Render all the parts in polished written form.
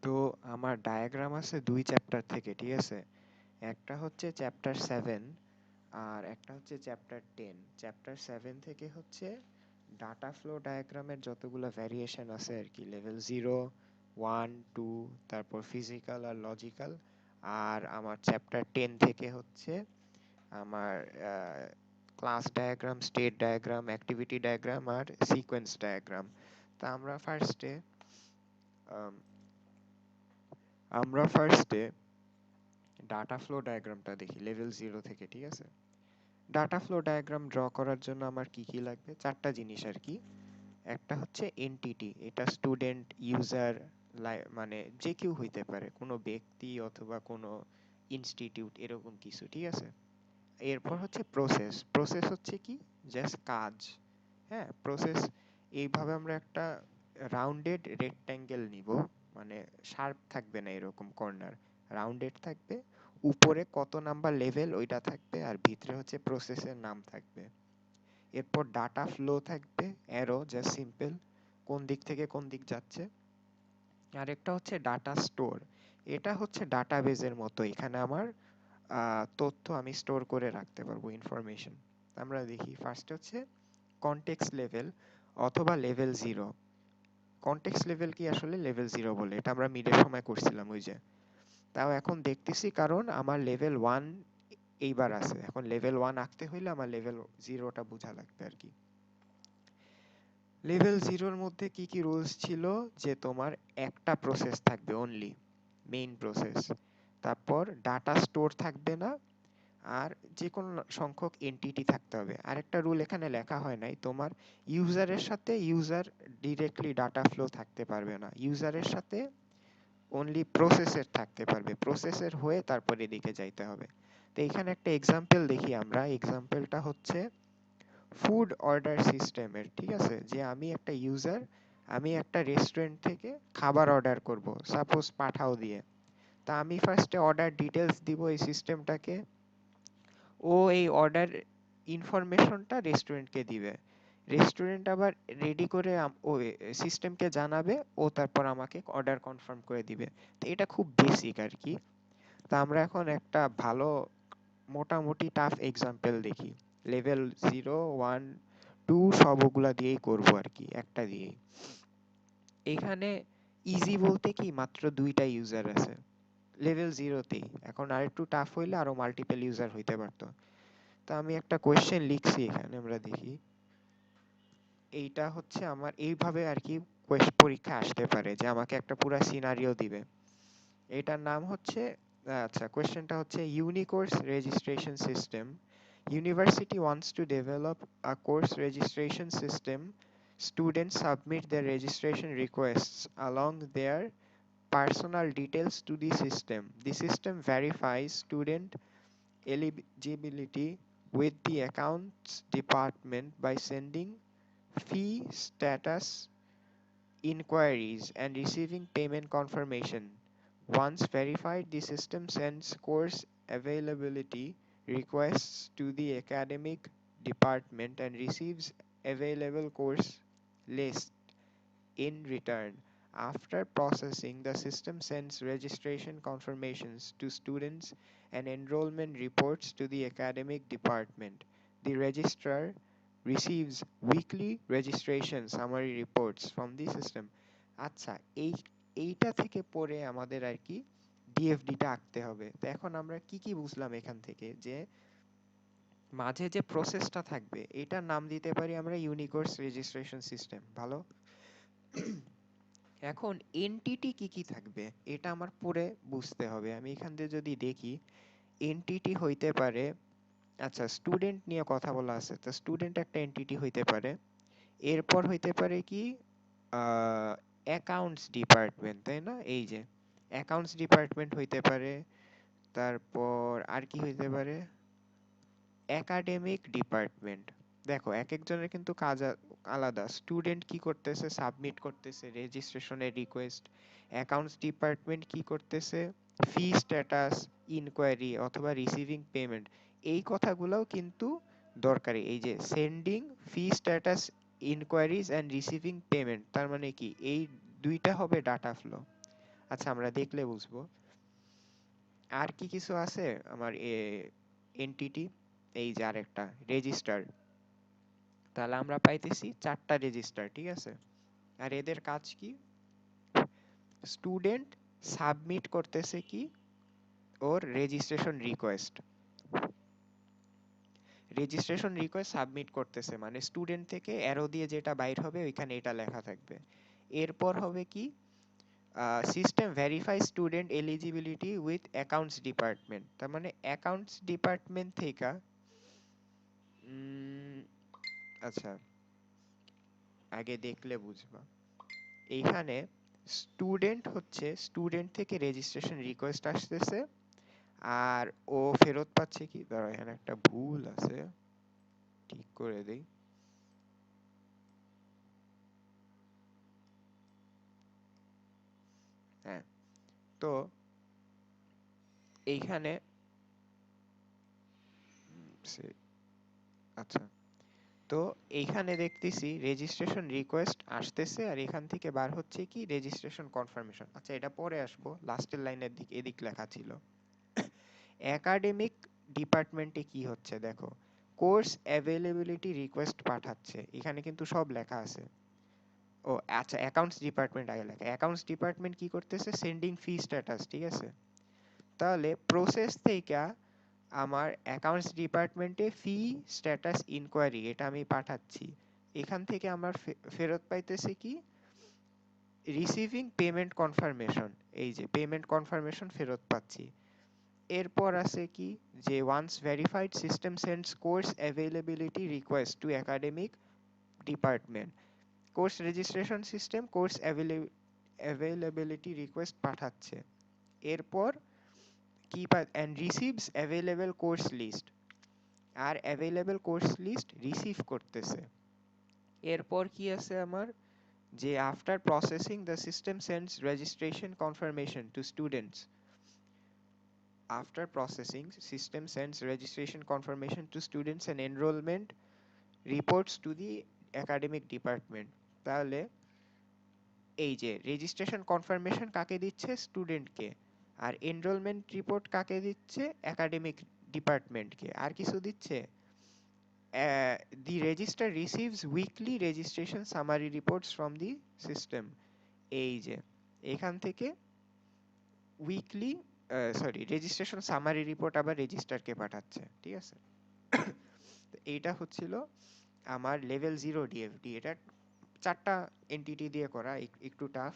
তো আমার ডায়াগ্রাম আছে 2 চ্যাপ্টার থেকে, ঠিক আছে? একটা হচ্ছে চ্যাপ্টার 7 আর একটা হচ্ছে চ্যাপ্টার 10। চ্যাপ্টার 7 থেকে হচ্ছে ডাটা ফ্লো ডায়াগ্রামের যতগুলো ভ্যারিয়েশন আছে আর কি, লেভেল 0, 1, 2, তারপর ফিজিক্যাল আর লজিক্যাল। আর আমার চ্যাপ্টার 10 থেকে হচ্ছে আমার class diagram, state diagram, activity diagram আর সিকোয়েন্স ডায়াগ্রাম। তা আমরা ফার্স্টে ডাটা ফ্লো ডায়াগ্রামটা দেখি লেভেল 0 থেকে, ঠিক আছে? ডাটা ফ্লো ডায়াগ্রাম ড্র করার জন্য আমার কি কি লাগবে, চারটা জিনিস আর কি। একটা হচ্ছে এনটিটি, এটা স্টুডেন্ট, ইউজার, মানে যে কেউ হইতে পারে, কোনো ব্যক্তি অথবা কোনো ইনস্টিটিউট, এরকম কিছু, ঠিক আছে? এরপর হচ্ছে প্রসেস। প্রসেস হচ্ছে কি, জাস্ট কাজ। হ্যাঁ, প্রসেস এইভাবে আমরা একটা রাউন্ডেড রেক্ট্যাঙ্গেল নিব, মানে শার্প থাকবে না এরকম কর্নার, রাউন্ডেড থাকবে, উপরে কত নাম্বার লেভেল ওইটা থাকবে, আর ভিতরে হচ্ছে প্রসেসের নাম থাকবে। এরপর ডাটা ফ্লো থাকবে, অ্যারো, জাস্ট সিম্পল, কোন দিক থেকে কোন দিক যাচ্ছে। আরেকটা হচ্ছে ডাটা স্টোর, এটা হচ্ছে ডাটাবেজের মতো, এখানে আমার তথ্য আমি স্টোর করে রাখতে পারবো, ইনফরমেশন। আমরা দেখি ফার্স্ট হচ্ছে কনটেক্সট লেভেল অথবা লেভেল 0। কনটেক্সট লেভেল কি আসলে লেভেল 0 বলে, এটা আমরা মিডের সময় করছিলাম ওই যে। তাও এখন দেখতেছি কারণ আমার লেভেল 1 এইবার আছে, এখন লেভেল 1 আঁকতে হইলে আমার লেভেল 0টা বোঝা লাগবে আর কি। লেভেল 0-র মধ্যে কি কি রুলস ছিল, যে তোমার একটা প্রসেস থাকবে অনলি, মেইন প্রসেস। তারপর ডাটা স্টোর থাকবে না, আর যে কোনো সংখ্যক এন্টিটি থাকতে হবে। আরেকটা রুল এখানে লেখা হয় নাই, তোমার ইউজারের সাথে ইউজার ডিরেক্টলি ডাটা ফ্লো থাকতে পারবে না, ইউজারের সাথে অনলি প্রসেসের থাকতে পারবে, প্রসেসের হয়ে তারপর এদিকে যাইতে হবে। তো এখানে একটা এক্সাম্পল দেখি আমরা, এক্সাম্পলটা হচ্ছে ফুড অর্ডার সিস্টেমের, ঠিক আছে? যে আমি একটা ইউজার, আমি একটা রেস্টুরেন্ট থেকে খাবার অর্ডার করব, সাপোজ পাঠাও দিয়ে। তা আমি ফার্স্টে অর্ডার ডিটেলস দিব এই সিস্টেমটাকে, ও এই অর্ডার ইনফরমেশনটা রেস্টুরেন্টকে দিবে, রেস্টুরেন্ট আবার রেডি করে ও সিস্টেমকে জানাবে, ও তারপর আমাকে অর্ডার কনফার্ম করে দিবে। তো এটা খুব বেসিক আর কি। তা আমরা এখন একটা ভালো মোটামুটি টাফ এক্সাম্পল দেখি, লেভেল 0, 1, 2 সবগুলা দিয়েই করব আর কি, একটা দিয়েই। এখানে ইজি বলতে কি, মাত্র 2টা ইউজার আছে লেভেল 0তেই। এখন আরেকটু টাফ হইলে আরো মাল্টিপল ইউজার হইতে পারতো। তো আমি একটা কোয়েশ্চেন লিখছি এখানে, আমরা দেখি। এইটা হচ্ছে আমার এইভাবে আর কি পরীক্ষা আসতে পারে, যে আমাকে একটা পুরা সিনারিও দিবে। এটার নাম হচ্ছে, আচ্ছা, কোয়েশ্চেনটা হচ্ছে UniCourse registration system. University wants to develop a course registration system. Students submit their registration requests along their personal details to the system. The system verifies student eligibility with the accounts department by sending fee status inquiries and receiving payment confirmation. Once verified, the system sends course availability requests to the academic department and receives available course list in return. After processing, the system sends registration confirmations to students and enrollment reports to the academic department. The registrar receives weekly registration summary reports from the system. আচ্ছা, এইটা থেকে পরে আমাদের আর কি ডিএফডিটা আঁকতে হবে। তো এখন আমরা কি কি বুঝলাম এখান থেকে, যে মাঝে যে প্রসেসটা থাকবে এটার নাম দিতে পারি আমরা ইউনিকোর্স রেজিস্ট্রেশন সিস্টেম। ভালো, এখন এনটিটি কি কি থাকবে এটা আমার পরে বুঝতে হবে। আমি এখান দিয়ে যদি দেখি, এনটিটি হইতে পারে, আচ্ছা স্টুডেন্ট নিয়ে কথা বলা আছে, তো স্টুডেন্ট একটা এনটিটি হইতে পারে। এরপর হইতে পারে কি, অ্যাকাউন্টস ডিপার্টমেন্ট, তাই না? এই যে অ্যাকাউন্টস ডিপার্টমেন্ট হইতে পারে। তারপর আর কি হইতে পারে, একাডেমিক ডিপার্টমেন্ট। দেখো এক একজনের কিন্তু কাজ আলাদা, স্টুডেন্ট কি করতেছে, সাবমিট করতেছে রেজিস্ট্রেশনের রিকোয়েস্ট, অ্যাকাউন্টস ডিপার্টমেন্ট কি করতেছে, ফি স্ট্যাটাস ইনকোয়ারি অথবা রিসিভিং পেমেন্ট। এই কথাগুলোও কিন্তু দরকারি, এই যে sending fee status enquiries and receiving payment, তার মানে কি এই দুইটা হবে ডাটা ফ্লো। আচ্ছা আমরা দেখলে বুঝবো। আর কি কিছু আছে আমার এনটিটি, এই যে আরেকটা রেজিস্টার। তাহলে আমরা পাইতেছি 4টা রেজিস্টার, ঠিক আছে। আর এদের কাজ কি? স্টুডেন্ট সাবমিট করতেছে কি ওর registration request. Registration request submit করতেছে মানে স্টুডেন্ট থেকে অ্যারো দিয়ে যেটা বাইর হবে ওইখানে এটা লেখা থাকবে। এরপর হবে কি, system verify student eligibility with accounts department. তার মানে অ্যাকাউন্টস ডিপার্টমেন্ট থেকে আচ্ছা আগে দেখলে বুঝবা। এইখানে স্টুডেন্ট হচ্ছে স্টুডেন্ট থেকে রেজিস্ট্রেশন রিকোয়েস্ট আসতেছে, আর ও ফেরত পাচ্ছে কি, ধরো এখানে একটা ভুল আছে, ঠিক করে দেই। হ্যাঁ, তো এইখানে আচ্ছা, তো এইখানে দেখতেছি রেজিস্ট্রেশন রিকোয়েস্ট আসতেছে আর এখান থেকে বার হচ্ছে কি রেজিস্ট্রেশন কনফার্মেশন। আচ্ছা এটা পরে আসবো, লাস্টের লাইনের দিকে এদিক লেখা ছিল। একাডেমিক ডিপার্টমেন্টে কি হচ্ছে দেখো, কোর্স অ্যাভেলেবিলিটি রিকোয়েস্ট পাঠাচ্ছে, এখানে কিন্তু সব লেখা আছে। ও আচ্ছা, অ্যাকাউন্টস ডিপার্টমেন্ট আগে লেখা, অ্যাকাউন্টস ডিপার্টমেন্ট কি করতেছে, সেন্ডিং ফি স্ট্যাটাস, ঠিক আছে। তাহলে প্রসেস থেকে আমার অ্যাকাউন্টস ডিপার্টমেন্টে ফি স্ট্যাটাস ইনকোয়ারি এটা আমি পাঠাচ্ছি। এখান থেকে আমার ফেরত পাইতেছে কি রিসিভিং পেমেন্ট কনফার্মেশন, এই যে পেমেন্ট কনফার্মেশন ফেরত পাচ্ছি। এরপর আছে কি যে once verified system sends course availability request to academic department, course registration system course availability request পাঠাচ্ছে। এরপর কি and receives available course list, আর অ্যাভেলেবল কোর্স লিস্ট রিসিভ করতেছে। এরপর কি আছে আমার, যে after processing the system sends registration confirmation to students, after processing system sends registration confirmation to students and enrollment reports to the academic department। তাহলে এই যে রেজিস্ট্রেশন কনফার্মেশন কাকে দিচ্ছে, স্টুডেন্টকে, আর এনরোলমেন্ট রিপোর্ট কাকে দিচ্ছে, একাডেমিক ডিপার্টমেন্টকে। আর কিছু দিচ্ছে, the register receives weekly registration summary reports from the system। এই যে এখান থেকে উইকলি রেজিস্ট্রেশন সামারি রিপোর্ট আবার রেজিস্টারকে পাঠাচ্ছে, ঠিক আছে। তো এইটা হচ্ছিল আমার লেভেল 0 ডিএফডি। এটা 4টা এনটিটি দিয়ে করা, একটু টাফ।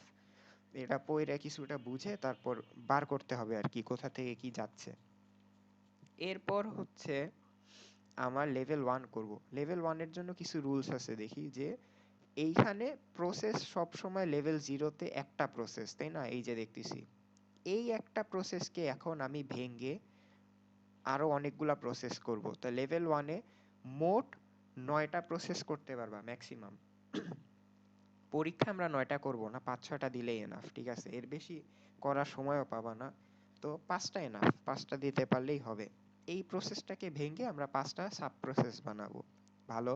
এটা পয়রা কিছুটা বুঝে তারপর বার করতে হবে আর কি কোথা থেকে কি যাচ্ছে। এরপর হচ্ছে আমার লেভেল 1 করব। লেভেল 1 এর জন্য কিছু রুলস আছে, দেখি যে এইখানে প্রসেস সব সময় লেভেল 0 তে একটা প্রসেস, তাই না, এই যে দেখতেছি এই একটা প্রসেসকে এখন আমি ভেঙে আরো অনেকগুলা প্রসেস করব। তো লেভেল 1-এ মোট 9টা প্রসেস করতে পারবা ম্যাক্সিমাম। পরীক্ষা আমরা 9টা করব না, 5-6টা দিলেই এনাফ, ঠিক আছে। এর বেশি করার সময়ও পাবা না, তো 5টা এনাফ, 5টা দিতে পারলেই হবে। এই প্রসেসটাকে ভেঙে আমরা 5টা সাব প্রসেস বানাবো। ভালো।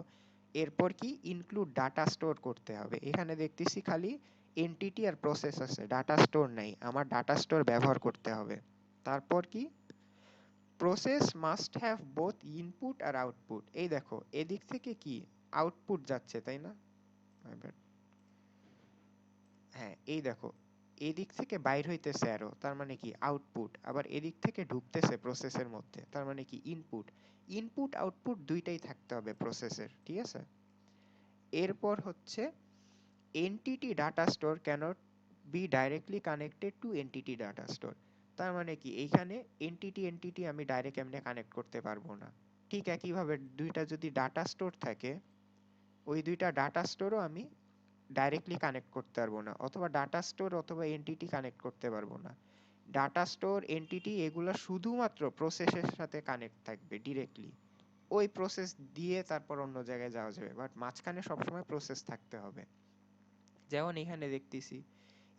এরপর কি ইনক্লুড ডাটা স্টোর করতে হবে। এখানে দেখতেছি খালি এনটিটি আর প্রসেস আছে, ডাটা স্টোর নাই, আমার ডাটা স্টোর ব্যবহার করতে হবে। তারপর কি process must have both input আর আউটপুট। এই দেখো এদিক থেকে কি আউটপুট যাচ্ছে, তাই না, হ্যাঁ এই দেখো এদিক থেকে বাইর হইতেছে অ্যারো, তার মানে কি আউটপুট, আবার এদিক থেকে ঢুকতেছে প্রসেসের মধ্যে, তার মানে কি ইনপুট। ইনপুট আউটপুট দুইটাই থাকতে হবে প্রসেসের, ঠিক আছে। এরপর হচ্ছে entity data store cannot be directly connected to entity data store. তার মানে কি এইখানে এনটিটি এনটিটি আমি ডাইরেক্ট এমনি কানেক্ট করতে পারবো না। ঠিক একইভাবে দুইটা যদি ডাটা স্টোর থাকে, ওই দুইটা ডাটা স্টোরও আমি ডাইরেক্টলি কানেক্ট করতে পারবো না, অথবা ডাটা স্টোর অথবা এনটিটি কানেক্ট করতে পারবো না। ডাটা স্টোর এনটিটি এগুলো শুধুমাত্র প্রসেসের সাথে কানেক্ট থাকবে ডিরেক্টলি, ওই প্রসেস দিয়ে তারপর অন্য জায়গায় যাওয়া যাবে, বাট মাঝখানে সবসময় প্রসেস থাকতে হবে। যেমন এখানে দেখতেছি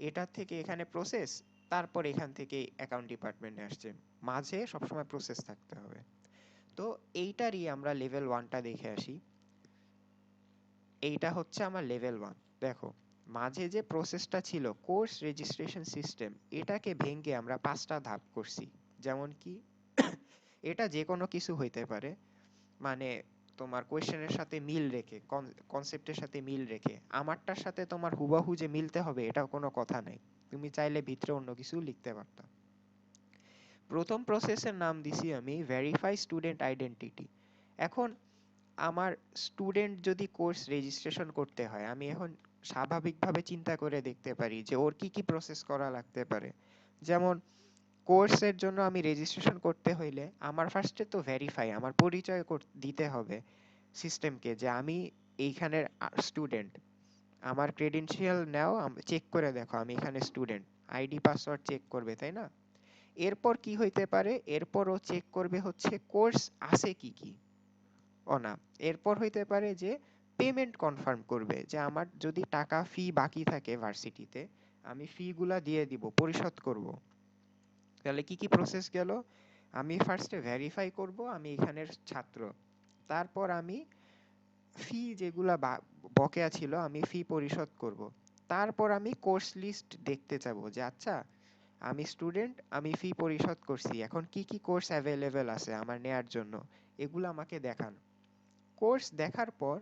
এটা থেকে এখানে প্রসেস, তারপর এখান থেকে অ্যাকাউন্ট ডিপার্টমেন্টে আসছে, মাঝে সবসময় প্রসেস থাকতে হবে। তো এইটারই আমরা লেভেল 1টা দেখে আসি। এইটা হচ্ছে আমার লেভেল 1। দেখো মাঝে যে প্রসেসটা ছিল কোর্স রেজিস্ট্রেশন সিস্টেম, এটাকে ভেঙে আমরা 5টা ধাপ করছি। যেমন কি এটা যে কোনো কিছু হইতে পারে, মানে তোমার কোয়েশ্চেনের সাথে মিল রেখে, কনসেপ্টের সাথে মিল রেখে। আমারটার সাথে তোমার হুবাহু যে মিলতে হবে এটা কোনো কথা নাই, তুমি চাইলে ভিতরে অন্য কিছু লিখতে পারতা। প্রথম প্রসেসের নাম দিছি আমি ভেরিফাই স্টুডেন্ট আইডেন্টিটি। এখন আমার স্টুডেন্ট যদি কোর্স রেজিস্ট্রেশন করতে হয়, আমি এখন স্বাভাবিকভাবে চিন্তা করে দেখতে পারি যে ওর কি কি প্রসেস করা লাগতে পারে। যেমন কোর্সের জন্য আমি রেজিস্ট্রেশন করতে হইলে আমার ফার্স্টে তো ভেরিফাই, আমার পরিচয় দিতে হবে সিস্টেমকে যে আমি এইখানের স্টুডেন্ট। আমার ক্রেডেনশিয়াল নাও, চেক করে দেখো আমি এখানে স্টুডেন্ট, আইডি পাসওয়ার্ড চেক করবে, তাই না? এরপর কি হইতে পারে, এরপর ও চেক করবে হচ্ছে কোর্স আছে কি কি। ও না, এরপর হইতে পারে যে পেমেন্ট কনফার্ম করবে যে আমার যদি টাকা ফি বাকি থাকে ভার্সিটিতে, আমি ফি গুলা দিয়ে দিব, পরিশোধ করব। তাহলে কি কি প্রসেস গেল? আমি ফার্স্টে ভেরিফাই করব আমি এখানের ছাত্র, তারপর আমি ফি যেগুলা বকেয়া ছিল আমি ফি পরিশোধ করব। তারপর আমি কোর্স লিস্ট দেখতে চাবো যে আচ্ছা আমি স্টুডেন্ট, আমি ফি পরিশোধ করছি, এখন কি কি কোর্স অ্যাভেলেবেল আছে আমার নেয়ার জন্য, এগুলো আমাকে দেখান। কোর্স দেখার পর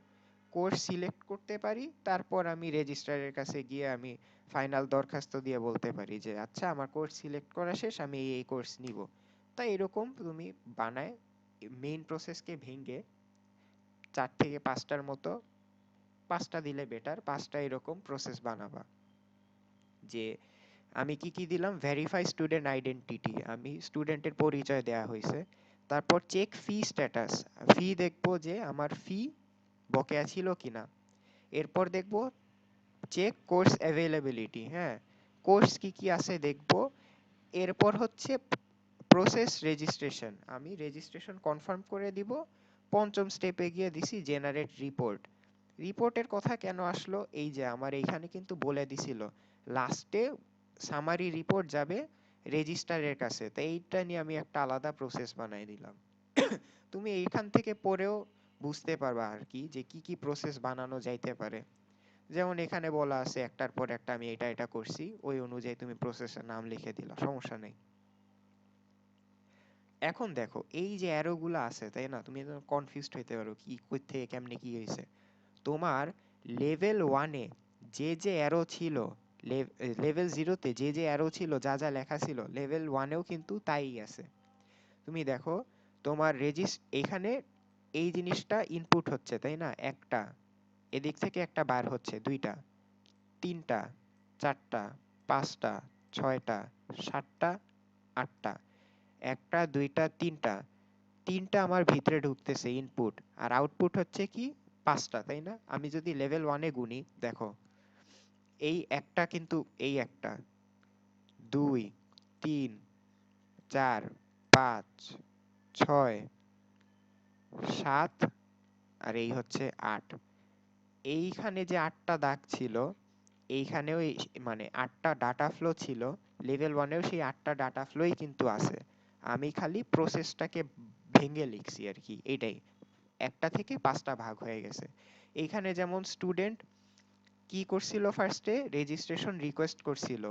কোর্স সিলেক্ট করতে পারি, তারপর আমি রেজিস্ট্রারের কাছে গিয়ে আমি ফাইনাল দরখাস্ত দিয়ে বলতে পারি যে আচ্ছা আমার কোর্স সিলেক্ট করা শেষ, আমি এই কোর্স নিব। তাই এরকম তুমি বানায় মেইন প্রসেসকে ভেঙে 4 থেকে 5টার মতো, 5টা দিলে বেটার, 5টা এরকম প্রসেস বানাবা। যে আমি কি কি দিলাম, ভেরিফাই স্টুডেন্ট আইডেন্টিটি, আমি স্টুডেন্টের পরিচয় দেয়া হয়েছে। তারপর চেক ফি স্ট্যাটাস, ফি দেখবো যে আমার ফি বকেয়া ছিল কিনা। এরপর দেখবো চেক কোর্স অ্যাভেলেবিলিটি, হ্যাঁ কোর্স কি কি আছে দেখবো। এরপর হচ্ছে প্রসেস রেজিস্ট্রেশন, আমি রেজিস্ট্রেশন কনফার্ম করে দিব। পঞ্চম স্টেপে গিয়ে দিছি জেনারেট রিপোর্ট। রিপোর্টের কথা কেন আসলো, এই যে আমার এইখানে কিন্তু বলে দিছিল লাস্টে সামারি রিপোর্ট যাবে রেজিস্ট্রারের কাছে, তো এইটা নিয়ে আমি একটা আলাদা প্রসেস বানাই দিলাম। তুমি এইখান থেকে পড়েও বুঝতে পারবা আর কি যে কি কি প্রসেস বানানো যাইতে পারে। যেমন এখানে বলা আছে একটার পর একটা আমি এটা এটা করছি, ওই অনুযায়ী তুমি প্রসেসের নাম লিখে দিলা, সমস্যা নেই। এখন দেখো এই যে অ্যারো গুলা আছে, তাই না, তুমি কনফিউজড হইতে পারো কি কই থেকে কেমনে কি হয়েছে। তোমার লেভেল 1-এ যে যে অ্যারো ছিল, লেভেল 0-তে যে যে অ্যারো ছিল, যা যা লেখা ছিল, লেভেল 1-এও কিন্তু তাই আছে। তুমি দেখো তোমার এখানে এই জিনিসটা ইনপুট হচ্ছে, তাই না, একটা, এদিক থেকে একটা বার হচ্ছে, দুইটা, তিনটা, চারটা, পাঁচটা, ছয়টা, সাতটা, আটটা, একটা, দুইটা, তিনটা, তিনটা আমার ভিতরে ঢুকতেছে ইনপুট, আর আউটপুট হচ্ছে কি 5টা, তাই না? আমি যদি লেভেল 1-এ গুনি, দেখো এই একটা কিন্তু, এই একটা, 2, 3, 4, 5, 6, 7, আর এই হচ্ছে 8। এইখানে যে 8টা দাগ ছিল, এইখানেও মানে 8টা ডাটা ফ্লো ছিল, লেভেল 1-এও সেই 8টা ডাটা ফ্লোই কিন্তু আছে। আমি খালি প্রসেসটাকে ভেঙে লিখছি আর কি, এটাই। একটা থেকে 5টা ভাগ হয়ে গেছে। এইখানে যেমন স্টুডেন্ট কি করছিল, ফার্স্টে রেজিস্ট্রেশন রিকোয়েস্ট করছিল।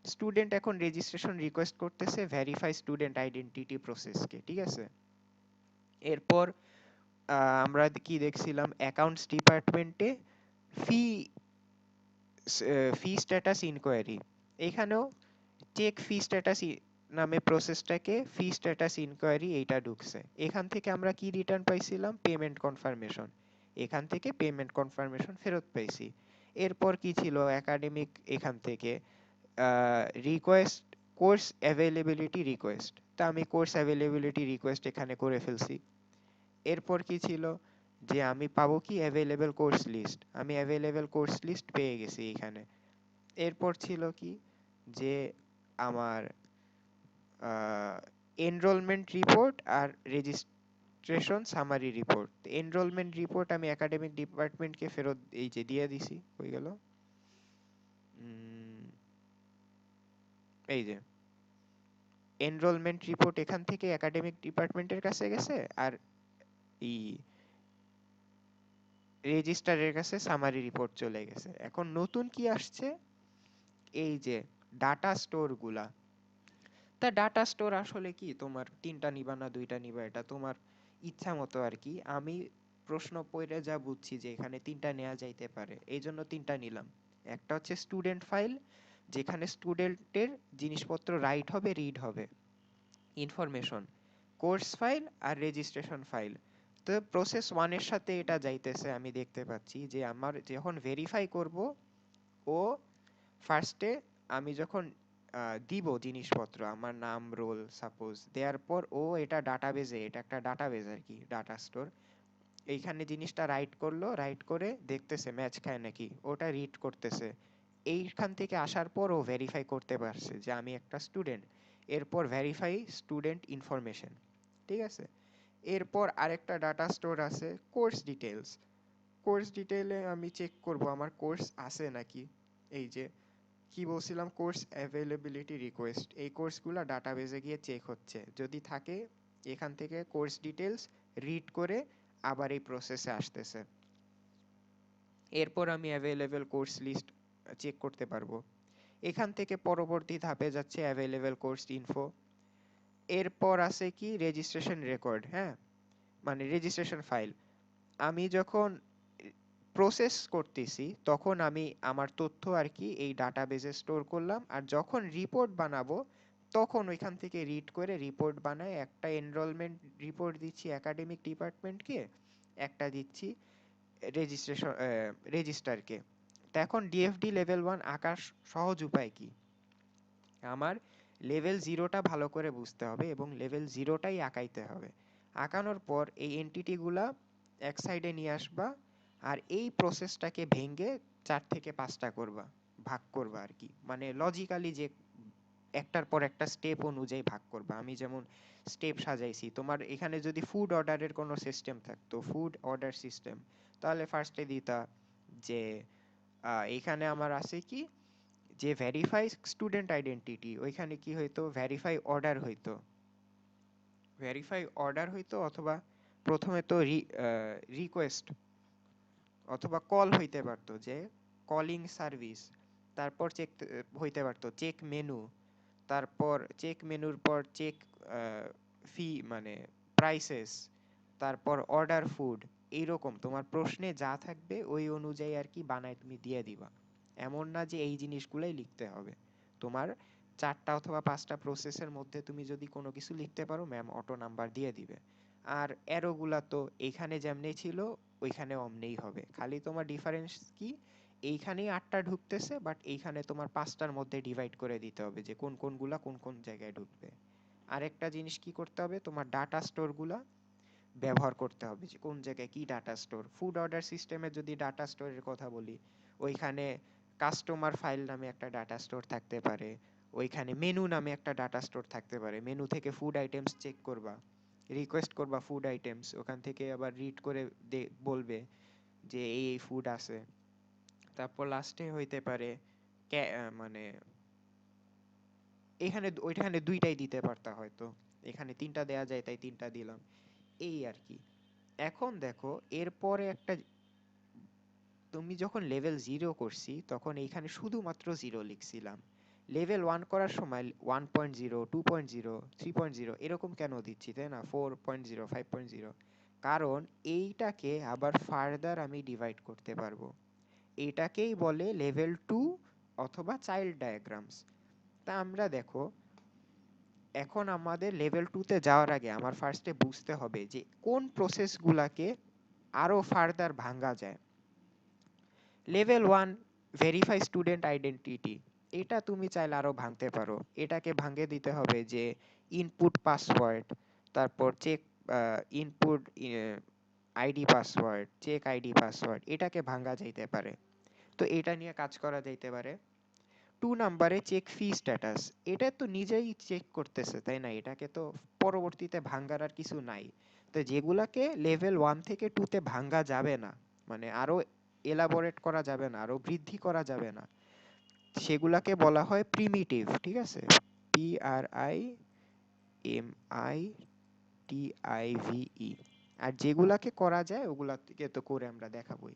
স্টুডেন্ট এখন রেজিস্ট্রেশন রিকোয়েস্ট করতেছে ভেরিফাই স্টুডেন্ট আইডেন্টিটি প্রসেসকে, ঠিক আছে? এরপর আমরা কি দেখছিলাম, অ্যাকাউন্টস ডিপার্টমেন্টে ফি ফি স্ট্যাটাস ইনকোয়ারি। এখানেও চেক ফি স্ট্যাটাস নামে প্রসেসটাকে ফি স্ট্যাটাস ইনকোয়ারি এইটা ঢুকছে। এখান থেকে আমরা কি রিটার্ন পাইছিলাম, পেমেন্ট কনফার্মেশন। এখান থেকে পেমেন্ট কনফার্মেশন ফেরত পাইছি। এরপর কি ছিল, একাডেমিক, এখান থেকে রিকোয়েস্ট কোর্স অ্যাভেলেবিলিটি রিকোয়েস্ট, তা আমি কোর্স অ্যাভেলেবিলিটি রিকোয়েস্ট এখানে করে ফেলছি। এরপর কি ছিল, যে আমি পাবো কি অ্যাভেলেবল কোর্স লিস্ট, আমি অ্যাভেলেবল কোর্স লিস্ট পেয়ে গেছি এখানে। এরপর ছিল কি, যে আমার এনরোলমেন্ট রিপোর্ট আর registration summary report. Enrolment report আমি একাডেমিক ডিপার্টমেন্টকে ফেরত এই যে দিয়ে দিছি, হয়ে গেল। এই যে এনরোলমেন্ট রিপোর্ট এখান থেকে একাডেমিক ডিপার্টমেন্টের কাছে গেছে, আর এই রেজিস্ট্রারের কাছে সামারি রিপোর্ট চলে গেছে। এখন নতুন কি আসছে, এই যে ডাটা স্টোর গুলা। তা ডাটা স্টোর আসলে কি, তোমার তিনটা নিবা না দুইটা নিবা এটা তোমার ইচ্ছা মতো আর কি। আমি প্রশ্ন পড়ে যা বুঝছি যে এখানে তিনটা নেওয়া যাইতে পারে, এই জন্য তিনটা নিলাম। একটা হচ্ছে স্টুডেন্ট ফাইল, যেখানে স্টুডেন্টের জিনিসপত্র রাইট হবে রিড হবে, ইনফরমেশন। কোর্স ফাইল আর রেজিস্ট্রেশন ফাইল। তো প্রসেস ওয়ানের সাথে এটা যাইতেছে, আমি দেখতে পাচ্ছি যে আমার যখন ভেরিফাই করব, ও ফার্স্টে আমি যখন দিব জিনিসপত্র, আমার নাম রোল সাপোজ দেওয়ার পর ও এটা ডাটাবেজে, এটা একটা ডাটাবেজ আর কি, ডাটা স্টোর, এইখানে জিনিসটা রাইট করলো, রাইট করে দেখতেছে ম্যাচ খায় নাকি, ওটা রিড করতেছে। এইখান থেকে আসার পর ও ভেরিফাই করতে পারছে যে আমি একটা স্টুডেন্ট। এরপর ভেরিফাই স্টুডেন্ট ইনফরমেশন, ঠিক আছে। এরপর আরেকটা ডাটা স্টোর আছে কোর্স ডিটেলস। কোর্স ডিটেইলে আমি চেক করব আমার কোর্স আছে নাকি। এই যে কি বলছিলাম, কোর্স অ্যাভেলেবিলিটি রিকোয়েস্ট, এই কোর্সগুলো ডাটাবেজে গিয়ে চেক হচ্ছে, যদি থাকে এখান থেকে কোর্স ডিটেলস রিড করে আবার এই প্রসেসে আসতেছে। এরপর আমি অ্যাভেলেবল কোর্স লিস্ট চেক করতে পারবো। এখান থেকে পরবর্তী ধাপে যাচ্ছে অ্যাভেলেবল কোর্স ইনফো। এরপর আছে কি রেজিস্ট্রেশন রেকর্ড, হ্যাঁ, মানে রেজিস্ট্রেশন ফাইল। আমি যখন প্রসেস করতেছি তখন আমি আমার তথ্য আর কি এই ডাটাবেজে স্টোর করলাম, আর যখন রিপোর্ট বানাবো তখন ওইখান থেকে রিড করে রিপোর্ট বানায় একটা এনরোলমেন্ট রিপোর্ট দিচ্ছি একাডেমিক ডিপার্টমেন্টকে, একটা দিচ্ছি রেজিস্ট্রেশন রেজিস্টারকে। তো এখন ডিএফডি লেভেল 1 আঁকার সহজ উপায় কি, আমার লেভেল 0টা ভালো করে বুঝতে হবে এবং লেভেল 0টাই আঁকাইতে হবে। আঁকানোর পর এই এন্টিটিগুলা এক সাইডে নিয়ে আসবা, আর এই প্রসেসটাকে ভেঙে 4 থেকে 5টা করবা, ভাগ করবা আর কি, মানে লজিক্যালি যে একটার পর একটা স্টেপ অনুযায়ী ভাগ করবা। আমি যেমন স্টেপ সাজাইছি, তোমার এখানে যদি ফুড অর্ডারের কোনো সিস্টেম থাকতো, ফুড অর্ডার সিস্টেম, তাহলে ফার্স্টে দিতা যে এখানে আমার আছে কি, যে ভেরিফাই স্টুডেন্ট আইডেন্টিটি, ওইখানে কি হইতো, ভেরিফাই অর্ডার হইতো, ভেরিফাই অর্ডার হইতো, অথবা প্রথমে তো রিকোয়েস্ট অথবা কল হইতে পারতো, যে কলিং সার্ভিস। তারপর চেক হইতে পারতো চেক মেনু, তারপর চেক মেনুর পর চেক ফি মানে প্রাইসেস, তারপর অর্ডার ফুড। এইরকম তোমার প্রশ্নে যা থাকবে ওই অনুযায়ী আর কি বানায় তুমি দিয়ে দিবা। এমন না যে এই জিনিসগুলাই লিখতে হবে। তোমার 4টা অথবা 5টা প্রসেসের মধ্যে তুমি যদি কোনো কিছু লিখতে পারো, ম্যাম অটো নাম্বার দিয়ে দিবে। আর অ্যারোগুলা তো এইখানে যেমনি ছিল ওইখানে অমনেই হবে, খালি তোমার ডিফারেন্স কি, এইখানেই 8টা ঢুকতেছে বাট এইখানে তোমার 5টার মধ্যে ডিভাইড করে দিতে হবে যে কোন কোনগুলা কোন কোন জায়গায় ঢুকবে। আরেকটা জিনিস কি করতে হবে, তোমার ডাটা স্টোরগুলা ব্যবহার করতে হবে, যে কোন জায়গায় কি ডাটা স্টোর। ফুড অর্ডার সিস্টেমে যদি ডাটা স্টোরের কথা বলি, ওইখানে কাস্টমার ফাইল নামে একটা ডাটা স্টোর থাকতে পারে, ওইখানে মেনু নামে একটা ডাটা স্টোর থাকতে পারে, মেনু থেকে ফুড আইটেমস চেক করবা, রিকোয়েস্ট করবা ফুড আইটেমস, ওখান থেকে আবার রিড করে বলবে যে এই এই ফুড আছে। তারপর লাস্টে হইতে পারে মানে এখানে ওইখানে দুইটাই দিতে পারতা হয়তো, এখানে 3টা দেয়া যায় তাই 3টা দিলাম, এই আর কি। এখন দেখো এরপরে একটা, তুমি যখন লেভেল 0 করছি তখন এইখানে শুধুমাত্র 0 লিখছিলাম। লেভেল 1 করার সময় 1.0 2.0 3.0 এরকম কেন দিচ্ছি, তাই না, 4.0 5.0, কারণ এইটাকে আবার ফার্দার আমি ডিভাইড করতে পারবো। এটাকেই বলে লেভেল 2 অথবা চাইল্ড ডায়াগ্রামস। তা আমরা দেখো, এখন আমাদের লেভেল 2 তে যাওয়ার আগে আমার ফার্স্টে বুঝতে হবে যে কোন প্রসেসগুলাকে আরো ফার্দার ভাঙা যায়। লেভেল 1 ভেরিফাই স্টুডেন্ট আইডেন্টিটি, এটা তুমি চাইলে আরো ভাঙতে পারো। এটাকে ভাঙে দিতে হবে যে ইনপুট পাসওয়ার্ড, তারপর check input ID password, check ID password, এটাকে ভাঙা যাইতে পারে। তো এটা নিয়ে কাজ করা যাইতে পারে। 2 নাম্বারে চেক ফি স্ট্যাটাস, এটা তো নিজেই চেক করতেছে, তাই না, এটাকে তো পরবর্তীতে ভাঙার আর কিছু নাই। তো যেগুলাকে লেভেল 1 থেকে 2 তে ভাঙা যাবে না, মানে আরো এলাবোরেট করা যাবে না, আরো বৃদ্ধি করা যাবে না, সেগুলাকে বলা হয় প্রিমিটিভ, ঠিক আছে, PRIMITIVE। আর যেগুলাকে করা যায় ওগুলাকে তো করে আমরা দেখাবোই।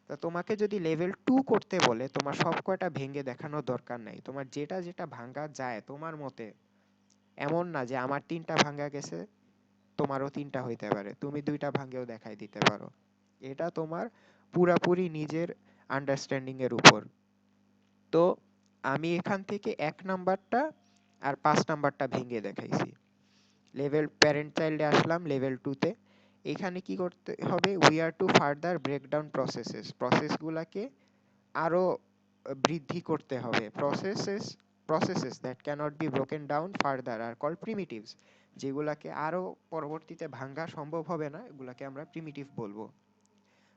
তা তোমাকে যদি লেভেল 2 করতে বলে তোমার সব কয়টা ভেঙে দেখানোর দরকার নাই, তোমার যেটা যেটা ভাঙা যায় তোমার মতে, এমন না যে আমার 3টা ভাঙা গেছে তোমারও 3টা হইতে পারে, তুমি 2টা ভাঙেও দেখাই দিতে পারো। এটা তোমার পুরাপুরি নিজের আন্ডারস্ট্যান্ডিং এর উপর। তো আমি এখান থেকে 1 নাম্বারটা আর 5 নাম্বারটা ভেঙে দেখাইছি। লেভেল প্যারেন্ট চাইল্ডে আসলাম লেভেল 2 তে। এখানে কি করতে হবে, we are to further break down processes, প্রসেসগুলোকে আরো বৃদ্ধি করতে হবে। Processes that cannot be broken down further are called primitives, যেগুলাকে আরো পরবর্তীতে ভাঙা সম্ভব হবে না এগুলাকে আমরা প্রিমিটিভ বলবো।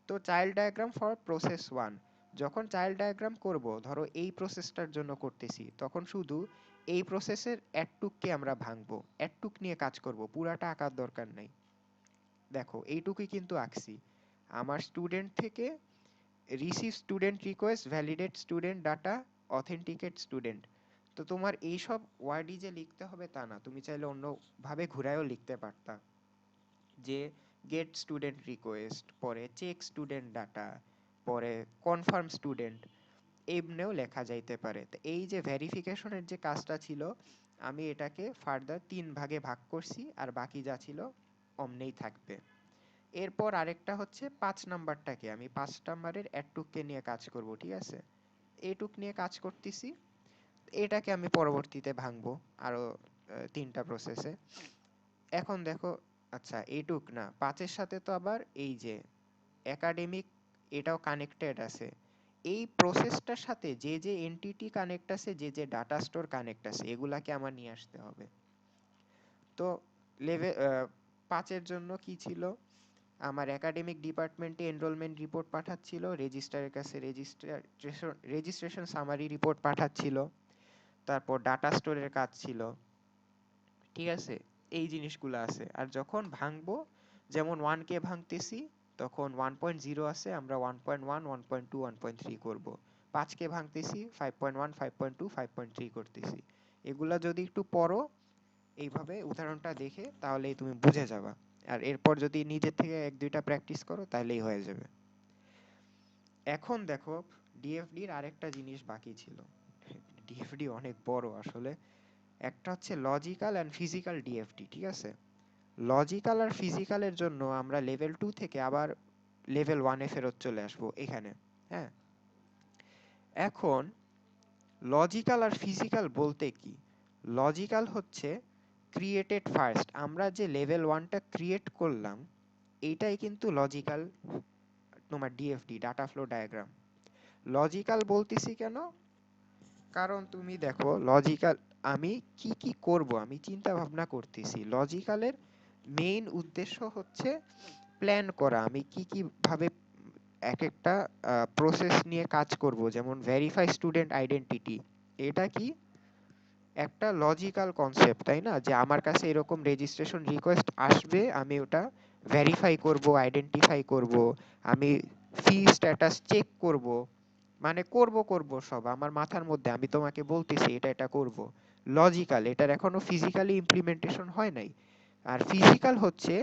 তো চাইল্ড ডায়াগ্রাম ফর প্রসেস 1, যখন চাইল্ড ডায়াগ্রাম করব, ধরো এই প্রসেসটার জন্য করতেছি, তখন শুধু এই প্রসেসের অ্যাডটুককে আমরা ভাঙবো, অ্যাডটুক নিয়ে কাজ করব, পুরাটা আঁকার দরকার নাই। দেখো এইটুকুই কিন্তু আঁকছি। আমার স্টুডেন্ট থেকে receive student request, validate student data, authenticate student. তো তোমার এইসব ওয়ার্ডই যে লিখতে হবে তা না, তুমি চাইলে অন্যভাবে ঘুরায়ও লিখতে পারতা, যে গেট স্টুডেন্ট রিকোয়েস্ট, পরে চেক স্টুডেন্ট ডাটা, পরে কনফার্ম স্টুডেন্ট, এমনিও লেখা যাইতে পারে। তো এই যে ভেরিফিকেশনের যে কাজটা ছিল, আমি এটাকে ফার্দার 3 ভাগে ভাগ করছি, আর বাকি যা ছিল অমনেই থাকবে। এরপর আরেকটা হচ্ছে 5 নাম্বারটাকে, আমি 5 নাম্বারের অ্যাডটুককে নিয়ে কাজ করব, ঠিক আছে? এইটুক নিয়ে কাজ করতেছি, এটাকে আমি পরবর্তীতে ভাঙবো আরো 3টা প্রসেসে। এখন দেখো, আচ্ছা এইটুক না, 5-এর সাথে তো আবার এই যে একাডেমিক, এটাও কানেক্টেড আছে। এই প্রসেসটার সাথে যে যে এন্টিটি কানেক্ট আছে, যে যে ডাটা স্টোর কানেক্ট আছে, এগুলাকে আমার নিয়ে আসতে হবে। তো লেভেল 5-এর জন্য কি ছিল, আমার একাডেমিক ডিপার্টমেন্টে এনরোলমেন্ট রিপোর্ট পাঠাচ্ছিল, রেজিস্ট্রারের কাছে রেজিস্ট্রেশন সামারি রিপোর্ট পাঠাচ্ছিল, তারপর ডাটা স্টোরের কাজ ছিল, ঠিক আছে? এই জিনিসগুলো আছে। আর যখন ভাঙবো, যেমন 1 কে ভাঙতেছি, তখন 1.0 আছে, আমরা 1.1, 1.2, 1.3 করব। 5 কে ভাঙতেছি, 5.1, 5.2, 5.3 করতেছি। এগুলা যদি একটু পড়ো এইভাবে উদাহরণটা দেখে, তাহলেই তুমি বুঝে যাবা। আর এরপর যদি নিজের থেকে 1-2টা প্র্যাকটিস করো তাহলেই হয়ে যাবে। এখন দেখো, ডিএফডির আরেকটা জিনিস বাকি ছিল। ডিএফডি অনেক বড় আসলে। একটা হচ্ছে লজিক্যাল অ্যান্ড ফিজিক্যাল ডিএফডি, ঠিক আছে? লজিক্যাল আর ফিজিক্যালের জন্য আমরা লেভেল 2 থেকে আবার লেভেল 1 এ ফেরত চলে আসবো এখানে। হ্যাঁ, এখন লজিক্যাল আর ফিজিক্যাল বলতে কি? লজিক্যাল হচ্ছে ক্রিয়েটেড ফার্স্ট, আমরা যে লেভেল 1টা ক্রিয়েট করলাম এইটাই কিন্তু লজিক্যাল, তোমার ডিএফডি, ডাটা ফ্লো ডায়াগ্রাম। লজিক্যাল বলতেছি কেন? কারণ তুমি দেখো লজিক্যাল, আমি কি কি করব আমি চিন্তা ভাবনা করতেছি। লজিক্যালের মেইন উদ্দেশ্য হচ্ছে প্ল্যান করা, আমি কি কি ভাবে এক একটা প্রসেস নিয়ে কাজ করব। যেমন ভেরিফাই স্টুডেন্ট আইডেন্টিটি, এটা কি একটা লজিক্যাল কনসেপ্ট, তাই না? যে আমার কাছে এরকম রেজিস্ট্রেশন রিকোয়েস্ট আসবে, আমি ওটা ভেরিফাই করব, আইডেন্টিফাই করব, আমি ফি স্ট্যাটাস চেক করব, মানে করব সব আমার মাথার মধ্যে, আমি তোমাকে বলতেছি এটা এটা করব। লজিক্যাল, এটার এখনো ফিজিক্যালি ইমপ্লিমেন্টেশন হয় নাই। আর ফিজিক্যাল হচ্ছে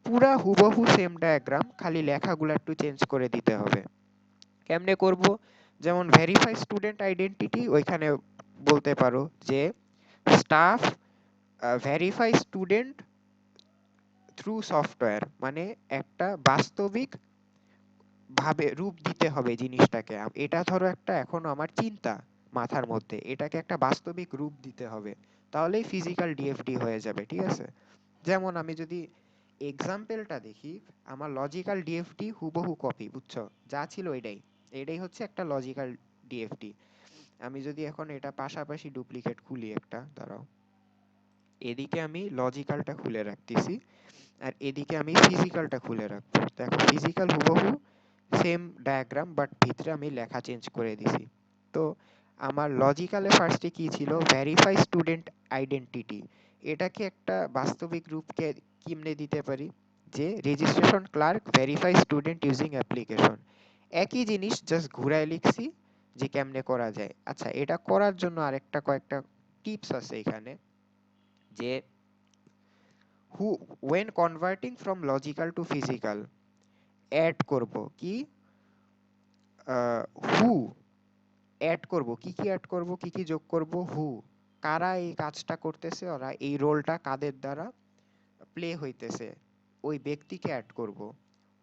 পুরা হুবহু সেম ডায়াগ্রাম, খালি লেখাগুলো একটু চেঞ্জ করে দিতে হবে। কেমনে করব? যেমন ভেরিফাই স্টুডেন্ট আইডেন্টিটি, ওইখানে বলতে পারো যে staff verify student through software, মানে একটা বাস্তবিক ভাবে রূপ দিতে হবে জিনিসটাকে। এটা ধরো একটা এখন আমার চিন্তা মাথার মধ্যে, এটাকে একটা বাস্তবিক রূপ দিতে হবে, তাহলেই ফিজিক্যাল ডিএফডি হয়ে যাবে, ঠিক আছে? যেমন আমি যদি এক্সাম্পলটা দেখি, আমার লজিক্যাল ডিএফডি হুবহু কপি, বুঝছো? যা ছিল এটাই, এটাই হচ্ছে একটা লজিক্যাল ডিএফডি। আমি যদি এখন এটা পাশাপাশি ডুপ্লিকেট খুলি একটা, দাঁড়াও, এদিকে আমি লজিক্যালটা খুলে রাখতেছি আর এদিকে আমি ফিজিক্যালটা খুলে রাখবো। দেখো ফিজিক্যাল হুবহু সেম ডায়াগ্রাম, বাট ভিতরে আমি লেখা চেঞ্জ করে দিছি। তো আমার লজিক্যালে ফার্স্টে কি ছিল, ভেরিফাই স্টুডেন্ট আইডেন্টিটি, এটাকে একটা বাস্তবিক রূপকে কিমনে দিতে পারি, যে registration clerk verify student using application. একই জিনিস জাস্ট ঘুরায় লিখছি যে কেমনে করা যায়। আচ্ছা, এটা করার জন্য আরেকটা কয়েকটা টিপস আছে এখানে, যে হু when converting from logical to physical add করব কি হু অ্যাড করব কি কি অ্যাড করব কি কি যোগ করব হু কারা এই কাজটা করতেছে ওরা এই রোলটা কাদের দ্বারা প্লে হইতেছে ওই ব্যক্তিকে অ্যাড করব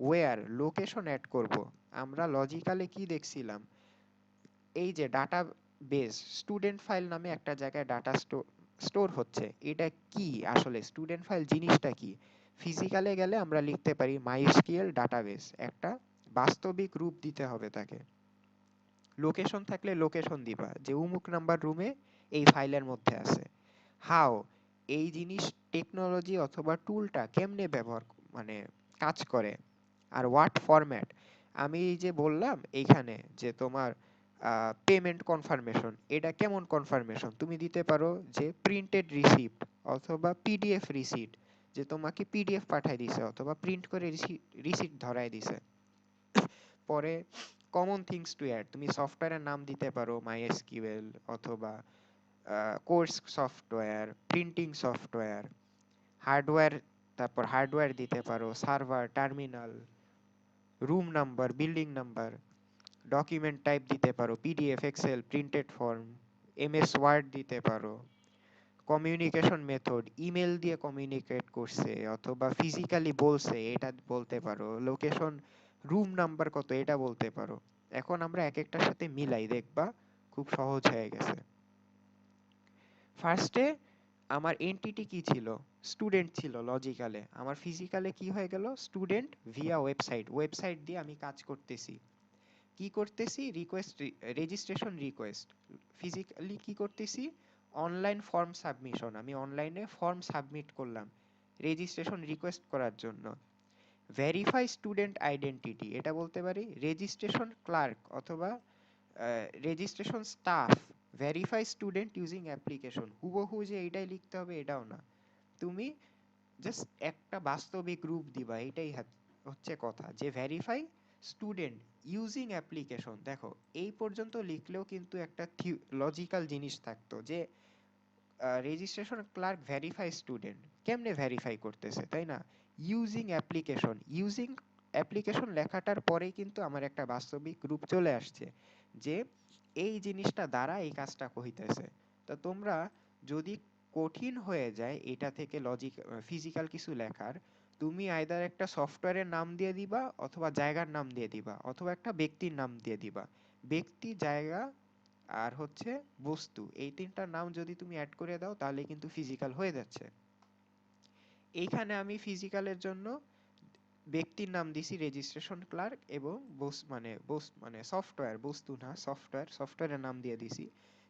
ওয়্যার লোকেশন অ্যাড করব আমরা লজিক্যালে কি দেখছিলাম এই যে ডাটা বেস স্টুডেন্ট ফাইল নামে একটা জায়গায় ডাটা স্টোর হচ্ছে এটা কি আসলে স্টুডেন্ট ফাইল জিনিসটা কি ফিজিক্যালে গেলে আমরা লিখতে পারি মাইস্কিএল ডাটাবেস একটা বাস্তবিক রূপ দিতে হবে তাকে লোকেশন থাকলে লোকেশন দিবা যে উমুক নাম্বার রুমে এই ফাইলের মধ্যে আছে হাও এই জিনিস টেকনোলজি অথবা টুলটা কেমনে ব্যবহার মানে কাজ করে আর হোয়াট ফরম্যাট আমি এই যে বললাম এইখানে যে তোমার পেমেন্ট কনফার্মেশন এটা কেমন কনফার্মেশন তুমি দিতে পারো যে প্রিন্টেড রিসিপ্ট অথবা পিডিএফ রিসিট যে তোমাকে পিডিএফ পাঠাই দিছে অথবা প্রিন্ট করে রিসিট ধরাই দিছে পরে কমন থিংস টু অ্যাড তুমি সফটওয়্যারের নাম দিতে পারো মাইএসকিউএল অথবা course software printing software hardware তারপর হার্ডওয়্যার দিতে পারো server terminal room number building number document type দিতে পারো PDF Excel printed form MS Word দিতে পারো কমিউনিকেশন মেথড ইমেল দিয়ে কমিউনিকেট করছে অথবা ফিজিক্যালি বলছে এটা বলতে পারো লোকেশন রুম নাম্বার কত এটা বলতে পারো এখন আমরা এক একটার সাথে মিলাই দেখবা খুব সহজ হয়ে গেছে ফার্স্টে আমার এন্টিটি কি ছিল স্টুডেন্ট ছিল লজিক্যালে আমার ফিজিক্যালে কি হয়ে গেল স্টুডেন্ট ভিয়া ওয়েবসাইট দিয়ে আমি কাজ করতেছি কি করতেছি রিকোয়েস্ট রেজিস্ট্রেশন রিকোয়েস্ট ফিজিক্যালি কি করতেছি অনলাইন ফর্ম সাবমিশন আমি অনলাইনে ফর্ম সাবমিট করলাম রেজিস্ট্রেশন রিকোয়েস্ট করার জন্য ভেরিফাই স্টুডেন্ট আইডেন্টিটি এটা বলতে পারি রেজিস্ট্রেশন ক্লার্ক অথবা registration staff verify student using application হুবহু যে এইটাই লিখতে হবে এটাও না তুমি জাস্ট একটা বাস্তবিক রূপ দিবা এটাই হচ্ছে কথা যে ভেরিফাই স্টুডেন্ট ইউজিং অ্যাপ্লিকেশন দেখো এই পর্যন্ত লিখলেও কিন্তু একটা লজিক্যাল জিনিস থাকতো যে রেজিস্ট্রেশন ক্লার্ক ভেরিফাই স্টুডেন্ট কেমনে ভেরিফাই করতেছে তাই না ইউজিং অ্যাপ্লিকেশন লেখাটার পরেই কিন্তু আমার একটা বাস্তবিক রূপ চলে আসছে যে এই জিনিসটা দ্বারা এই কাজটা হইতেছে তো তোমরা যদি কঠিন হয়ে যায় এটা থেকে লজিক ফিজিক্যাল কিছু লেখার তুমি আইদার একটা সফটওয়্যারের নাম দিয়ে দিবা অথবা জায়গার নাম দিয়ে দিবা অথবা একটা ব্যক্তির নাম দিয়ে দিবা ব্যক্তি জায়গা আর হচ্ছে বস্তু এই তিনটার নাম যদি তুমি অ্যাড করে দাও তাহলে কিন্তু ফিজিক্যাল হয়ে যাচ্ছে এইখানে আমি ফিজিক্যালের জন্য ব্যক্তির নাম দিছি রেজিস্ট্রেশন ক্লার্ক এবং মানে সফটওয়্যার বস্তু না সফটওয়্যারের নাম দিয়ে দিছি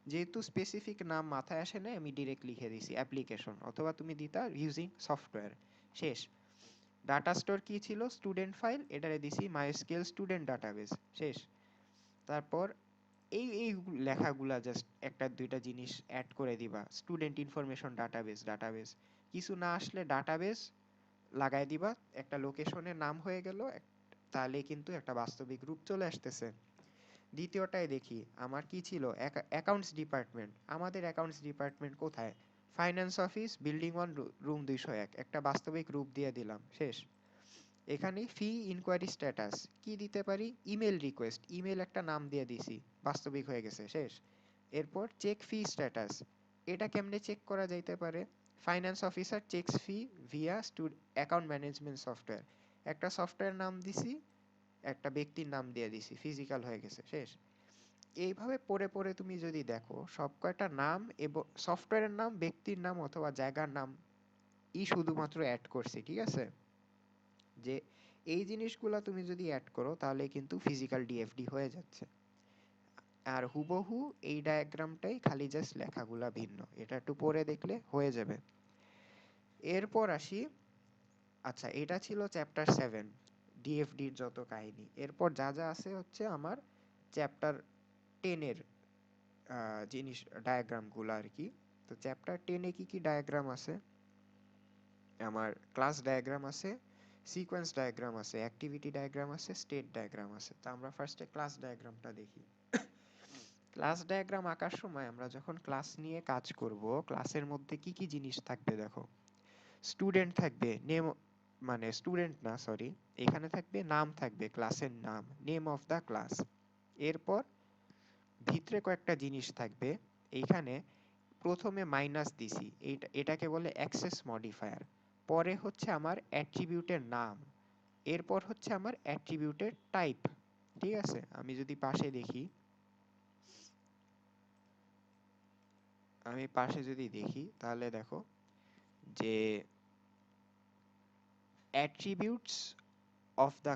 যেহেতু স্পেসিফিক নাম মাথায় আসে না আমি ডিরেক্ট লিখে দিছি অ্যাপ্লিকেশন অথবা তুমি দিতা ইউজিং সফটওয়্যার শেষ ডাটা স্টোর কি ছিল স্টুডেন্ট ফাইল এটারে দিছি মাইস্কিল স্টুডেন্ট ডাটাবেস শেষ তারপর এই লেখাগুলা জাস্ট একটা দুইটা জিনিস অ্যাড করে দিবা স্টুডেন্ট ইনফরমেশন ডাটাবেস কিছু না আসলে ডাটাবেস লাগাই দিবা একটা লোকেশনের নাম হয়ে গেল তাহলে কিন্তু একটা বাস্তবিক রূপ চলে আসতেছে দ্বিতীয়টায় দেখি আমার কি ছিল অ্যাকাউন্টস ডিপার্টমেন্ট আমাদের অ্যাকাউন্টস ডিপার্টমেন্ট কোথায় ফাইন্যান্স অফিস বিল্ডিং 1 রুম 201 একটা বাস্তবিক রূপ দিয়ে দিলাম শেষ এখানে ফি ইনকোয়ারি স্ট্যাটাস কি দিতে পারি ইমেল রিকোয়েস্ট ইমেল একটা নাম দিয়ে দিছি বাস্তবিক হয়ে গেছে শেষ এরপর চেক ফি স্ট্যাটাস এটা কেমনে চেক করা যাইতে পারে ফাইন্যান্স অফিসার চেকস ফি ভিয়া অ্যাকাউন্ট ম্যানেজমেন্ট সফটওয়্যার একটা সফটওয়্যার নাম দিছি একটা ব্যক্তির নাম দিয়ে দিছি ফিজিক্যাল হয়ে গেছে শেষ এইভাবে পড়ে পড়ে তুমি যদি দেখো সব কয়টা নাম এবং সফটওয়্যারের নাম ব্যক্তির নাম অথবা জায়গার নাম শুধুমাত্র অ্যাড করছি ঠিক আছে যে এই জিনিসগুলা তুমি যদি অ্যাড করো তাহলে কিন্তু ফিজিক্যাল ডিএফডি হয়ে যাচ্ছে আর হুবহু এই ডায়াগ্রামটাই খালি জাস্ট লেখাগুলা ভিন্ন এটা একটু পরে দেখলে হয়ে যাবে এরপর আসি আচ্ছা এটা ছিল চ্যাপ্টার 7 ডিএফডির যত কাহিনী এরপর যা যা আছে হচ্ছে আমার চ্যাপ্টার 10 এর জিনিস ডায়াগ্রামগুলো আর কি তো চ্যাপ্টার 10 এ কি কি ডায়াগ্রাম আছে আমার ক্লাস ডায়াগ্রাম আছে সিকোয়েন্স ডায়াগ্রাম আছে অ্যাক্টিভিটি ডায়াগ্রাম আছে স্টেট ডায়াগ্রাম আছে তো আমরা ফার্স্টে ক্লাস ডায়াগ্রামটা দেখি ক্লাস ডায়াগ্রাম আঁকার সময় আমরা যখন ক্লাস নিয়ে কাজ করব ক্লাসের মধ্যে কি কি জিনিস থাকবে দেখো স্টুডেন্ট থাকবে নেম, মানে স্টুডেন্ট না সরি, এখানে থাকবে নাম, থাকবে ক্লাসের নাম, নেম অফ দ্য ক্লাস। এরপর ভিতরে কয়েকটা জিনিস থাকবে। এইখানে প্রথমে মাইনাস দিছি, এটাকে বলে অ্যাক্সেস মডিফায়ার। পরে হচ্ছে আমার অ্যাট্রিবিউটের নাম, এরপর হচ্ছে আমার অ্যাট্রিবিউটের টাইপ। ঠিক আছে, আমি যদি পাশে দেখি, আমি পাশে যদি দেখি তাহলে দেখো যে অ্যাট্রিবিউটস অফ দ্য,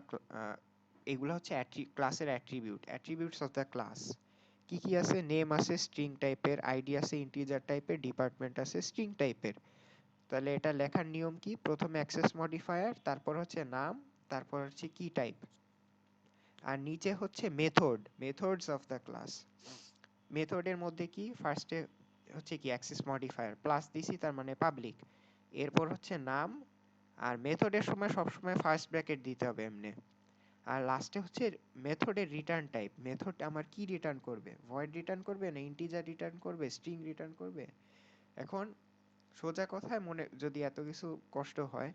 এগুলো হচ্ছে ক্লাসের অ্যাট্রিবিউটস অফ দ্য ক্লাস। কি কি আছে? নেম আছে স্ট্রিং টাইপের, আইডি আছে ইন্টিজার টাইপের, ডিপার্টমেন্ট আছে স্ট্রিং টাইপের। তাহলে এটা লেখার নিয়ম কি? প্রথমে অ্যাক্সেস মডিফায়ার, তারপর হচ্ছে নাম, তারপর হচ্ছে কি টাইপ, আর নিচে হচ্ছে মেথডস অফ দ্য ক্লাস। মেথডের মধ্যে কি ফার্স্টে হচ্ছে কি অ্যাক্সেস মডিফায়ার প্লাস দিছি, তার মানে পাবলিক। এরপর হচ্ছে নাম, আর মেথডের সময় সবসময় ফার্স্ট ব্র্যাকেট দিতে হবে এমনি। আর লাস্টে হচ্ছে মেথডের রিটার্ন টাইপ। মেথড আমার কি রিটার্ন করবে? ভয়েড রিটার্ন করবে না ইন্টিজার রিটার্ন করবে, স্ট্রিং রিটার্ন করবে? এখন সোজা কথায় মনে যদি এত কিছু কষ্ট হয়,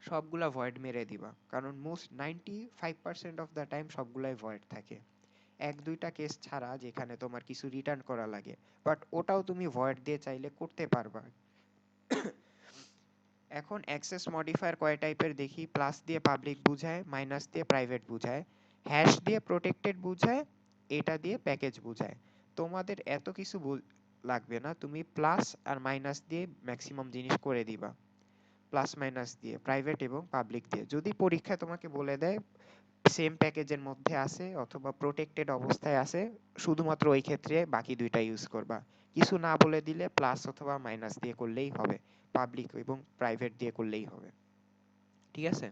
সবগুলা ভয়েড মেরে দিবা, কারণ মোস্ট 95% অফ দ্য টাইম সবগুলাই ভয়েড থাকে। এক দুইটা কেস ছাড়া যেখানে তোমার কিছু রিটার্ন করা লাগে, বাট ওটাও তুমি ভয়েড দিয়ে চাইলে করতে পারবা। এখন অ্যাক্সেস মডিফায়ার কয় টাইপের দেখি। প্লাস দিয়ে পাবলিক বুঝায়, মাইনাস দিয়ে প্রাইভেট বুঝায়, হ্যাশ দিয়ে প্রোটেক্টেড বুঝায়, এটা দিয়ে প্যাকেজ বুঝায়। তোমাদের এত কিছু লাগবে না, তুমি প্লাস আর মাইনাস দিয়ে ম্যাক্সিমাম জিনিস করে দিবা। প্লাস মাইনাস দিয়ে, প্রাইভেট এবং পাবলিক দিয়ে। যদি পরীক্ষায় তোমাকে বলে দেয় সেম প্যাকেজের মধ্যে আছে অথবা প্রোটেক্টেড অবস্থায় আছে, শুধুমাত্র ওই ক্ষেত্রে বাকি দুইটা ইউজ করবা। কিছু না বলে দিলে প্লাস অথবা মাইনাস দিয়ে করলেই হবে, পাবলিক এবং প্রাইভেট দিয়ে করলেই হবে। ঠিক আছে,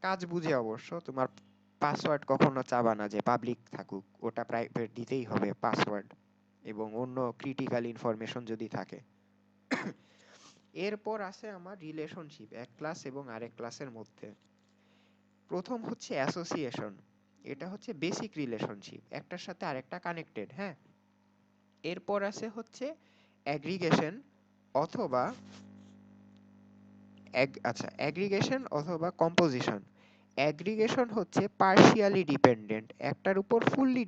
কাজ বুঝে অবশ্য। তোমার পাসওয়ার্ড কখনো চাবা না যে পাবলিক থাকুক, ওটা প্রাইভেট দিতেই হবে পাসওয়ার্ড, এবং অন্য ক্রিটিক্যাল ইনফরমেশন যদি থাকে। এরপর আছে আমার রিলেশনশিপ এক ক্লাস এবং আরেক ক্লাসের মধ্যে। প্রথম হচ্ছে অ্যাসোসিয়েশন, এটা হচ্ছে বেসিক রিলেশনশিপ, একটার সাথে আরেকটা কানেক্টেড। হ্যাঁ, এরপর আছে হচ্ছে অ্যাগ্রিগেশন অথবা অ্যাগ্রিগেশন অথবা কম্পোজিশন। অ্যাগ্রিগেশন হচ্ছে পার্শিয়ালি ডিপেন্ডেন্ট, একটার উপর ফুললি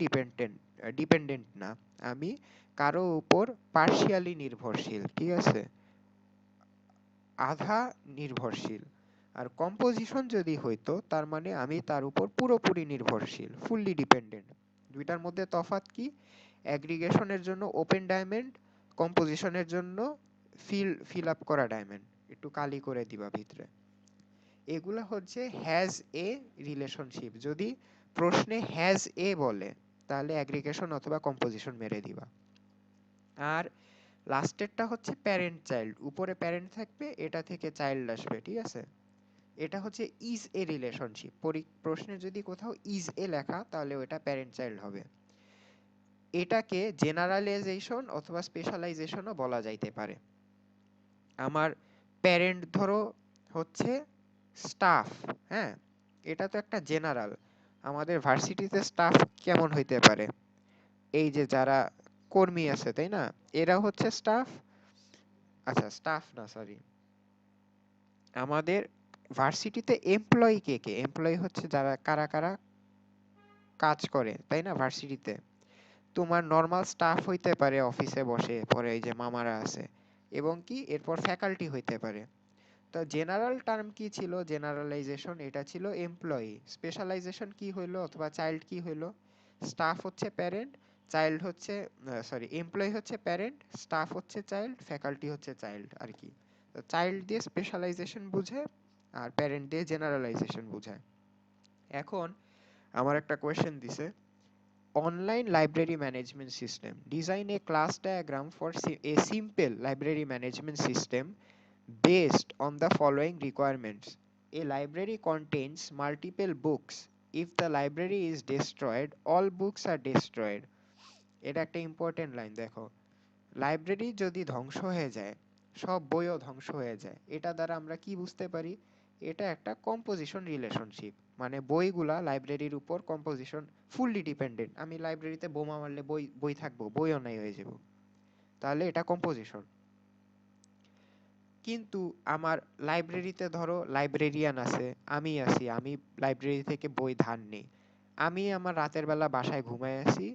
ডিপেন্ডেন্ট না, আমি কারো উপর পার্শিয়ালি নির্ভরশীল। ঠিক আছে, আধা নির্ভরশীল। আর কম্পোজিশন যদি হইতো তার মানে আমি তার উপর পুরোপুরি নির্ভরশীল, ফুললি ডিপেন্ডেন্ট। দুইটার মধ্যে তফাৎ কি? অ্যাগ্রিগেশনের জন্য ওপেন ডায়মন্ড, কম্পোজিশনের জন্য ফিল আপ করা ডায়মন্ড। একটু কালি করে দিবা ভিতরে। এগুলা হচ্ছে হ্যাজ এ রিলেশনশিপ। যদি প্রশ্নে হ্যাজ এ বলে তাহলে অ্যাগ্রিগেশন অথবা কম্পোজিশন মেরে দিবা। আর লাস্টেরটা হচ্ছে প্যারেন্ট চাইল্ড, উপরে প্যারেন্ট থাকবে, এটা থেকে চাইল্ড আসবে। ঠিক আছে, এটা হচ্ছে ইজ এ রিলেশনশিপ। প্রশ্নে যদি কোথাও ইজ এ লেখা তাহলে ওটা প্যারেন্ট চাইল্ড হবে। এটাকে জেনারালাইজেশন অথবা স্পেশালাইজেশনও বলা যাইতে পারে। আমার প্যারেন্ট ধরো হচ্ছে স্টাফ। হ্যাঁ, এটা তো একটা জেনারেল। আমাদের ভার্সিটিতে স্টাফ কেমন হইতে পারে? এই যে যারা কর্মী আছে তাই না, এরা হচ্ছে স্টাফ। আচ্ছা, স্টাফ না সরি, আমাদের ভার্সিটিতে এমপ্লয়ি কে কে? এমপ্লয়ি হচ্ছে যারা কারা কারা কাজ করে তাই না ভার্সিটিতে। তোমার নর্মাল স্টাফ হইতে পারে অফিসে বসে পরে, এই যে মামারা আছে, এবং কি এরপর ফ্যাকাল্টি হইতে পারে। তো জেনারেল টার্ম কি ছিল? জেনারেলাইজেশন, এটা ছিল এমপ্লয়ি। স্পেশালাইজেশন কি হইলো অথবা চাইল্ড কি হইলো? স্টাফ হচ্ছে প্যারেন্ট, চাইল্ড হচ্ছে সরি এমপ্লয়ি হচ্ছে প্যারেন্ট, স্টাফ হচ্ছে চাইল্ড, ফ্যাকাল্টি হচ্ছে চাইল্ড আর কি। তো চাইল্ড দিয়ে স্পেশালাইজেশন বুঝে আর প্যারেন্ট দিয়ে জেনারেলাইজেশন বুঝায়। এখন আমার একটা কোয়েশ্চেন দিছে, online library management system design A class diagram for a simple library management system based on the following requirements. A library contains multiple books. If the library is destroyed, all books are destroyed. এটা একটা important line. দেখো, library যদি ধ্বংস হয়ে যায়, সব বইও ধ্বংস হয়ে যায়। এটা দ্বারা আমরা কি বুঝতে পারি? এটা একটা কম্পোজিশন রিলেশনশিপ, মানে বইগুলা লাইব্রেরির উপর কম্পোজিশন ফুললি ডিপেন্ডেন্ট। আমি লাইব্রেরিতে বোমা মারলে বই বই থাকবো, বইও নাই হয়ে যাব, তাহলে এটা কম্পোজিশন। কিন্তু আমার লাইব্রেরিতে ধরো লাইব্রেরিয়ান আছে, আমি আছি, আমি লাইব্রেরি থেকে বই ধার নেই, আমি আমার রাতের বেলা বাসায় ঘুমায় আছি,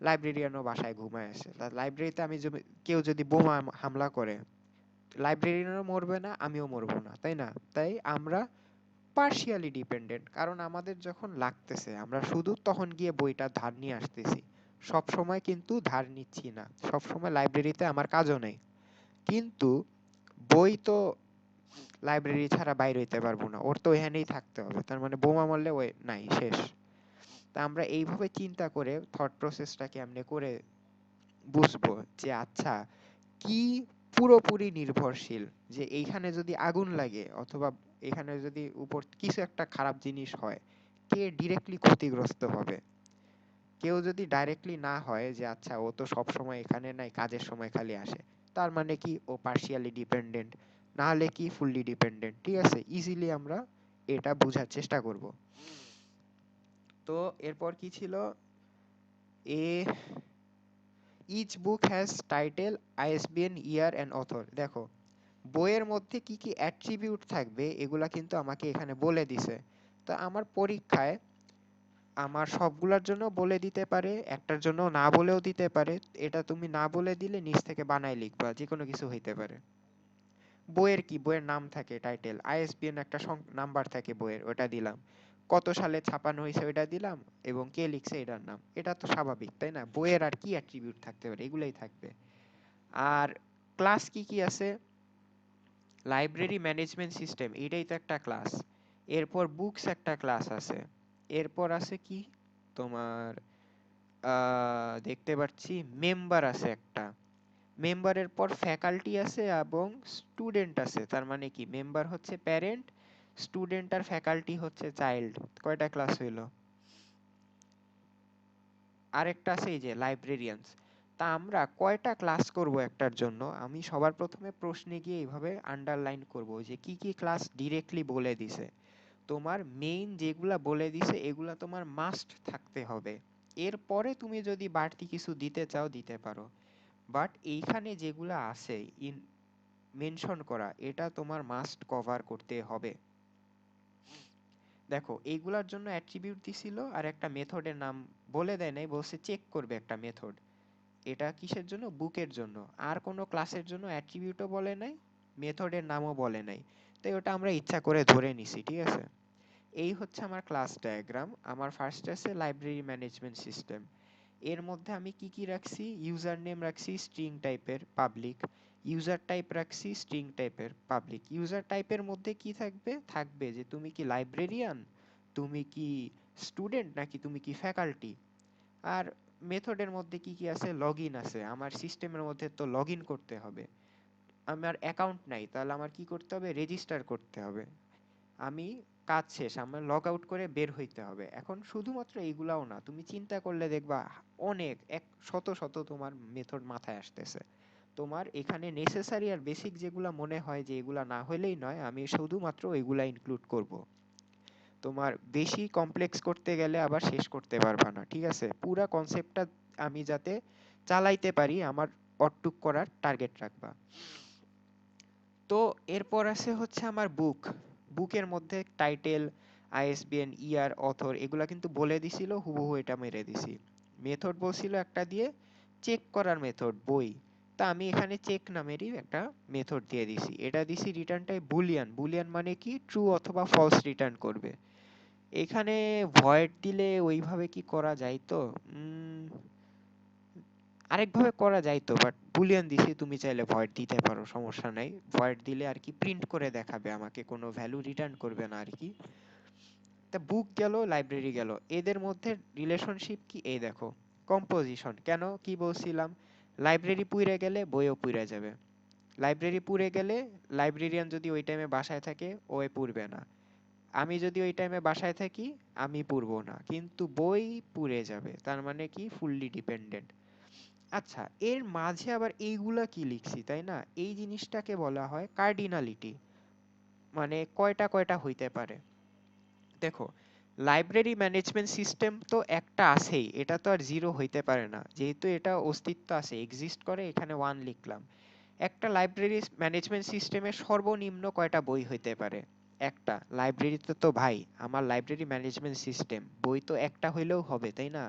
লাইব্রেরিয়ানও বাসায় ঘুমায় আছে, লাইব্রেরিতে আমি কেউ যদি বোমা হামলা করে, লাইব্রেরিয়ানও মরবে না, আমিও মরবো না, তাই না? তাই আমরা পার্শিয়ালি ডিপেন্ডেন্ট, কারণ আমাদের যখন লাগতেছে আমরা শুধু তখন গিয়ে বইটা ধার নিয়ে আসতেছি, সব সময় কিন্তু ধার নিচ্ছি না, সব সময় লাইব্রেরিতে আমার কাজও নেই। কিন্তু বই তো লাইব্রেরি ছাড়া বাইরে হইতে পারবো না, ওর তো এখানেই থাকতে হবে, তার মানে বোমা মারলে ওই নাই, শেষ। তা আমরা এইভাবে চিন্তা করে থট প্রসেসটাকে এমনি করে বুঝবো যে আচ্ছা কি পুরোপুরি নির্ভরশীল, যে এইখানে যদি আগুন লাগে অথবা এখানে যদি উপর কিছু একটা খারাপ জিনিস হয়, কে ডিরেক্টলি ক্ষতিগ্রস্ত হবে? কেউ যদি ডাইরেক্টলি না হয় যে আচ্ছা ও তো সব সময় এখানে নাই, কাজের সময় খালি আসে, তার মানে কি ও পার্শিয়ালি ডিপেন্ডেন্ট, না হলে কি ফুললি ডিপেন্ডেন্ট। ঠিক আছে, ইজিলি আমরা এটা বোঝার চেষ্টা করব। তো এরপর কি ছিল, a each book has title, ISBN, year and author. দেখো বইয়ের মধ্যে কি কি অ্যাট্রিবিউট থাকবে এগুলা কিন্তু আমাকে এখানে বলে দিছে। তো আমার পরীক্ষায় আমার সবগুলার জন্য বলে দিতে পারে, একটার জন্য না বলেও দিতে পারে। এটা তুমি না বলে দিলে নিচ থেকে বানায় লিখবা, যে কোনো কিছু হইতে পারে। বইয়ের কি, বইয়ের নাম থাকে, টাইটেল, আইএসবিএন একটা নাম্বার থাকে বইয়ের, ওটা দিলাম, কত সালে ছাপানো হয়েছে ওটা দিলাম, এবং কে লিখছে এটার নাম। এটা তো স্বাভাবিক, তাই না? বইয়ের আর কি অ্যাট্রিবিউট থাকতে পারে, এগুলাই থাকবে। আর ক্লাস কি কি আছে, লাইব্রেরি ম্যানেজমেন্ট সিস্টেম এটাই তো একটা ক্লাস। এরপর বুকস একটা ক্লাস আছে। এরপর আছে কি তোমার, দেখতে পাচ্ছি মেম্বার আছে একটা, মেম্বারের পর ফ্যাকাল্টি আছে এবং স্টুডেন্ট আছে। তার মানে কি মেম্বার হচ্ছে প্যারেন্ট, স্টুডেন্ট আর ফ্যাকাল্টি হচ্ছে চাইল্ড। কয়টা ক্লাস হইলো? আরেকটা আছে এই যে লাইব্রেরিয়ানস। তা আমরা কয়টা ক্লাস করব একটার জন্য, আমি সবার প্রথমে প্রশ্নে গিয়ে এইভাবে আন্ডারলাইন করব যে কি কি ক্লাস ডিরেক্টলি বলে দিছে। তোমার মেইন যেগুলা বলে দিছে এগুলা তোমার মাস্ট থাকতে হবে, এরপরে তুমি যদি বাড়তি কিছু দিতে চাও দিতে পারো, বাট এইখানে যেগুলা আছে ইন মেনশন করা, এটা তোমার মাস্ট কভার করতে হবে। দেখো এইগুলার জন্য অ্যাট্রিবিউট দিছিল আর একটা মেথডের নাম বলে দেয় নাই, বলছে চেক করবে একটা মেথড। এটা কিসের জন্য? বুকের জন্য। আর কোনো ক্লাসের জন্য অ্যাট্রিবিউটও বলে নাই, মেথডের নামও বলে নাই। তাই ওটা আমরা ইচ্ছা করে ধরে নিছি, ঠিক আছে? এই হচ্ছে আমার ক্লাস ডায়াগ্রাম। আমার ফার্স্ট আছে লাইব্রেরি ম্যানেজমেন্ট সিস্টেম। এর মধ্যে আমি কি কি রাখছি, ইউজার নেম রাখছি স্ট্রিং টাইপের পাবলিক, ইউজার টাইপ রাখছি স্ট্রিং টাইপের পাবলিক। ইউজার টাইপের মধ্যে কি থাকবে, থাকবে যে তুমি কি লাইব্রেরিয়ান, তুমি কি স্টুডেন্ট, নাকি তুমি কি ফ্যাকাল্টি। আর মেথডের মধ্যে কি কি আছে, লগইন আছে, আমার সিস্টেমের মধ্যে তো লগইন করতে হবে। আমার অ্যাকাউন্ট নাই, তাহলে আমার কি করতে হবে, রেজিস্টার করতে হবে। আমি কাজ শেষ, আমার লগ আউট করে বের হইতে হবে। এখন শুধুমাত্র এইগুলাও না, তুমি চিন্তা করলে দেখবা অনেক এক শত শত তোমার মেথড মাথায় আসতেছে। তোমার এখানে নেসেসারি আর বেসিক যেগুলা মনে হয় যে এগুলা না হইলেই নয়, আমি শুধুমাত্র এগুলা ইনক্লুড করব। তোমার বেশি কমপ্লেক্স করতে গেলে আবার শেষ করতে পারবা না, ঠিক আছে? পুরা কনসেপ্টটা আমি যাতে চালাইতে পারি, আমার অটুক করার টার্গেট রাখবা। তো এরপর আছে হচ্ছে আমার বুক। বুকের মধ্যে টাইটেল, আইএসবিএন, ইয়ার, অথর এগুলা কিন্তু বলে দিছিল, হুবহু এটা মেরে দিছি। মেথড বলছিল একটা দিয়ে, চেক করার মেথড বই। তা আমি এখানে চেক নামেরই একটা মেথড দিয়ে দিছি। এটা দিছি রিটার্ন টাইপ বুলিয়ান। বুলিয়ান মানে কি, ট্রু অথবা ফলস রিটার্ন করবে। এখানে ভয়েড দিলে ওইভাবে কি করা যায় তো, আরেকভাবে করা যাইতো, বাট বুলিয়ান দিছি, তুমি চাইলে ভয়েড দিতে পারো, সমস্যা নাই। ভয়েড দিলে আর কি প্রিন্ট করে দেখাবে, আমাকে কোনো ভ্যালু রিটার্ন করবে না আর কি। তা বুক গেল, লাইব্রেরি গেল, এদের মধ্যে রিলেশনশিপ কি এই দেখো। কম্পোজিশন, কেন কি বলছিলাম, লাইব্রেরি পুইরে গেলে বইও পুইরে যাবে। লাইব্রেরি পুড়ে গেলে লাইব্রেরিয়ান যদি ওই টাইমে বাসায় থাকে ও পুড়বে না, আমি যদি ওই টাইমে বাসায় থাকি আমি পুড়বো না, কিন্তু বই পুড়ে যাবে। তার মানে কি ফুললি ডিপেন্ডেন্ট। আচ্ছা, এর মাঝে আবার এইগুলা কি লিখছি, তাই না? এই জিনিসটাকে বলা হয় কার্ডিনালিটি, মানে কয়টা কয়টা হইতে পারে। দেখো লাইব্রেরি ম্যানেজমেন্ট সিস্টেম তো একটা আছেই, এটা তো আর জিরো হইতে পারে না, যেহেতু এটা অস্তিত্ব আছে, এক্সিস্ট করে, এখানে ওয়ান লিখলাম। একটা লাইব্রেরি ম্যানেজমেন্ট সিস্টেমে সর্বনিম্ন কয়টা বই হইতে পারে? একটা। লাইব্রেরিতে তো ভাই আমার লাইব্রেরি ম্যানেজমেন্ট সিস্টেম, বই তো একটা হইলেও হবে তাই না?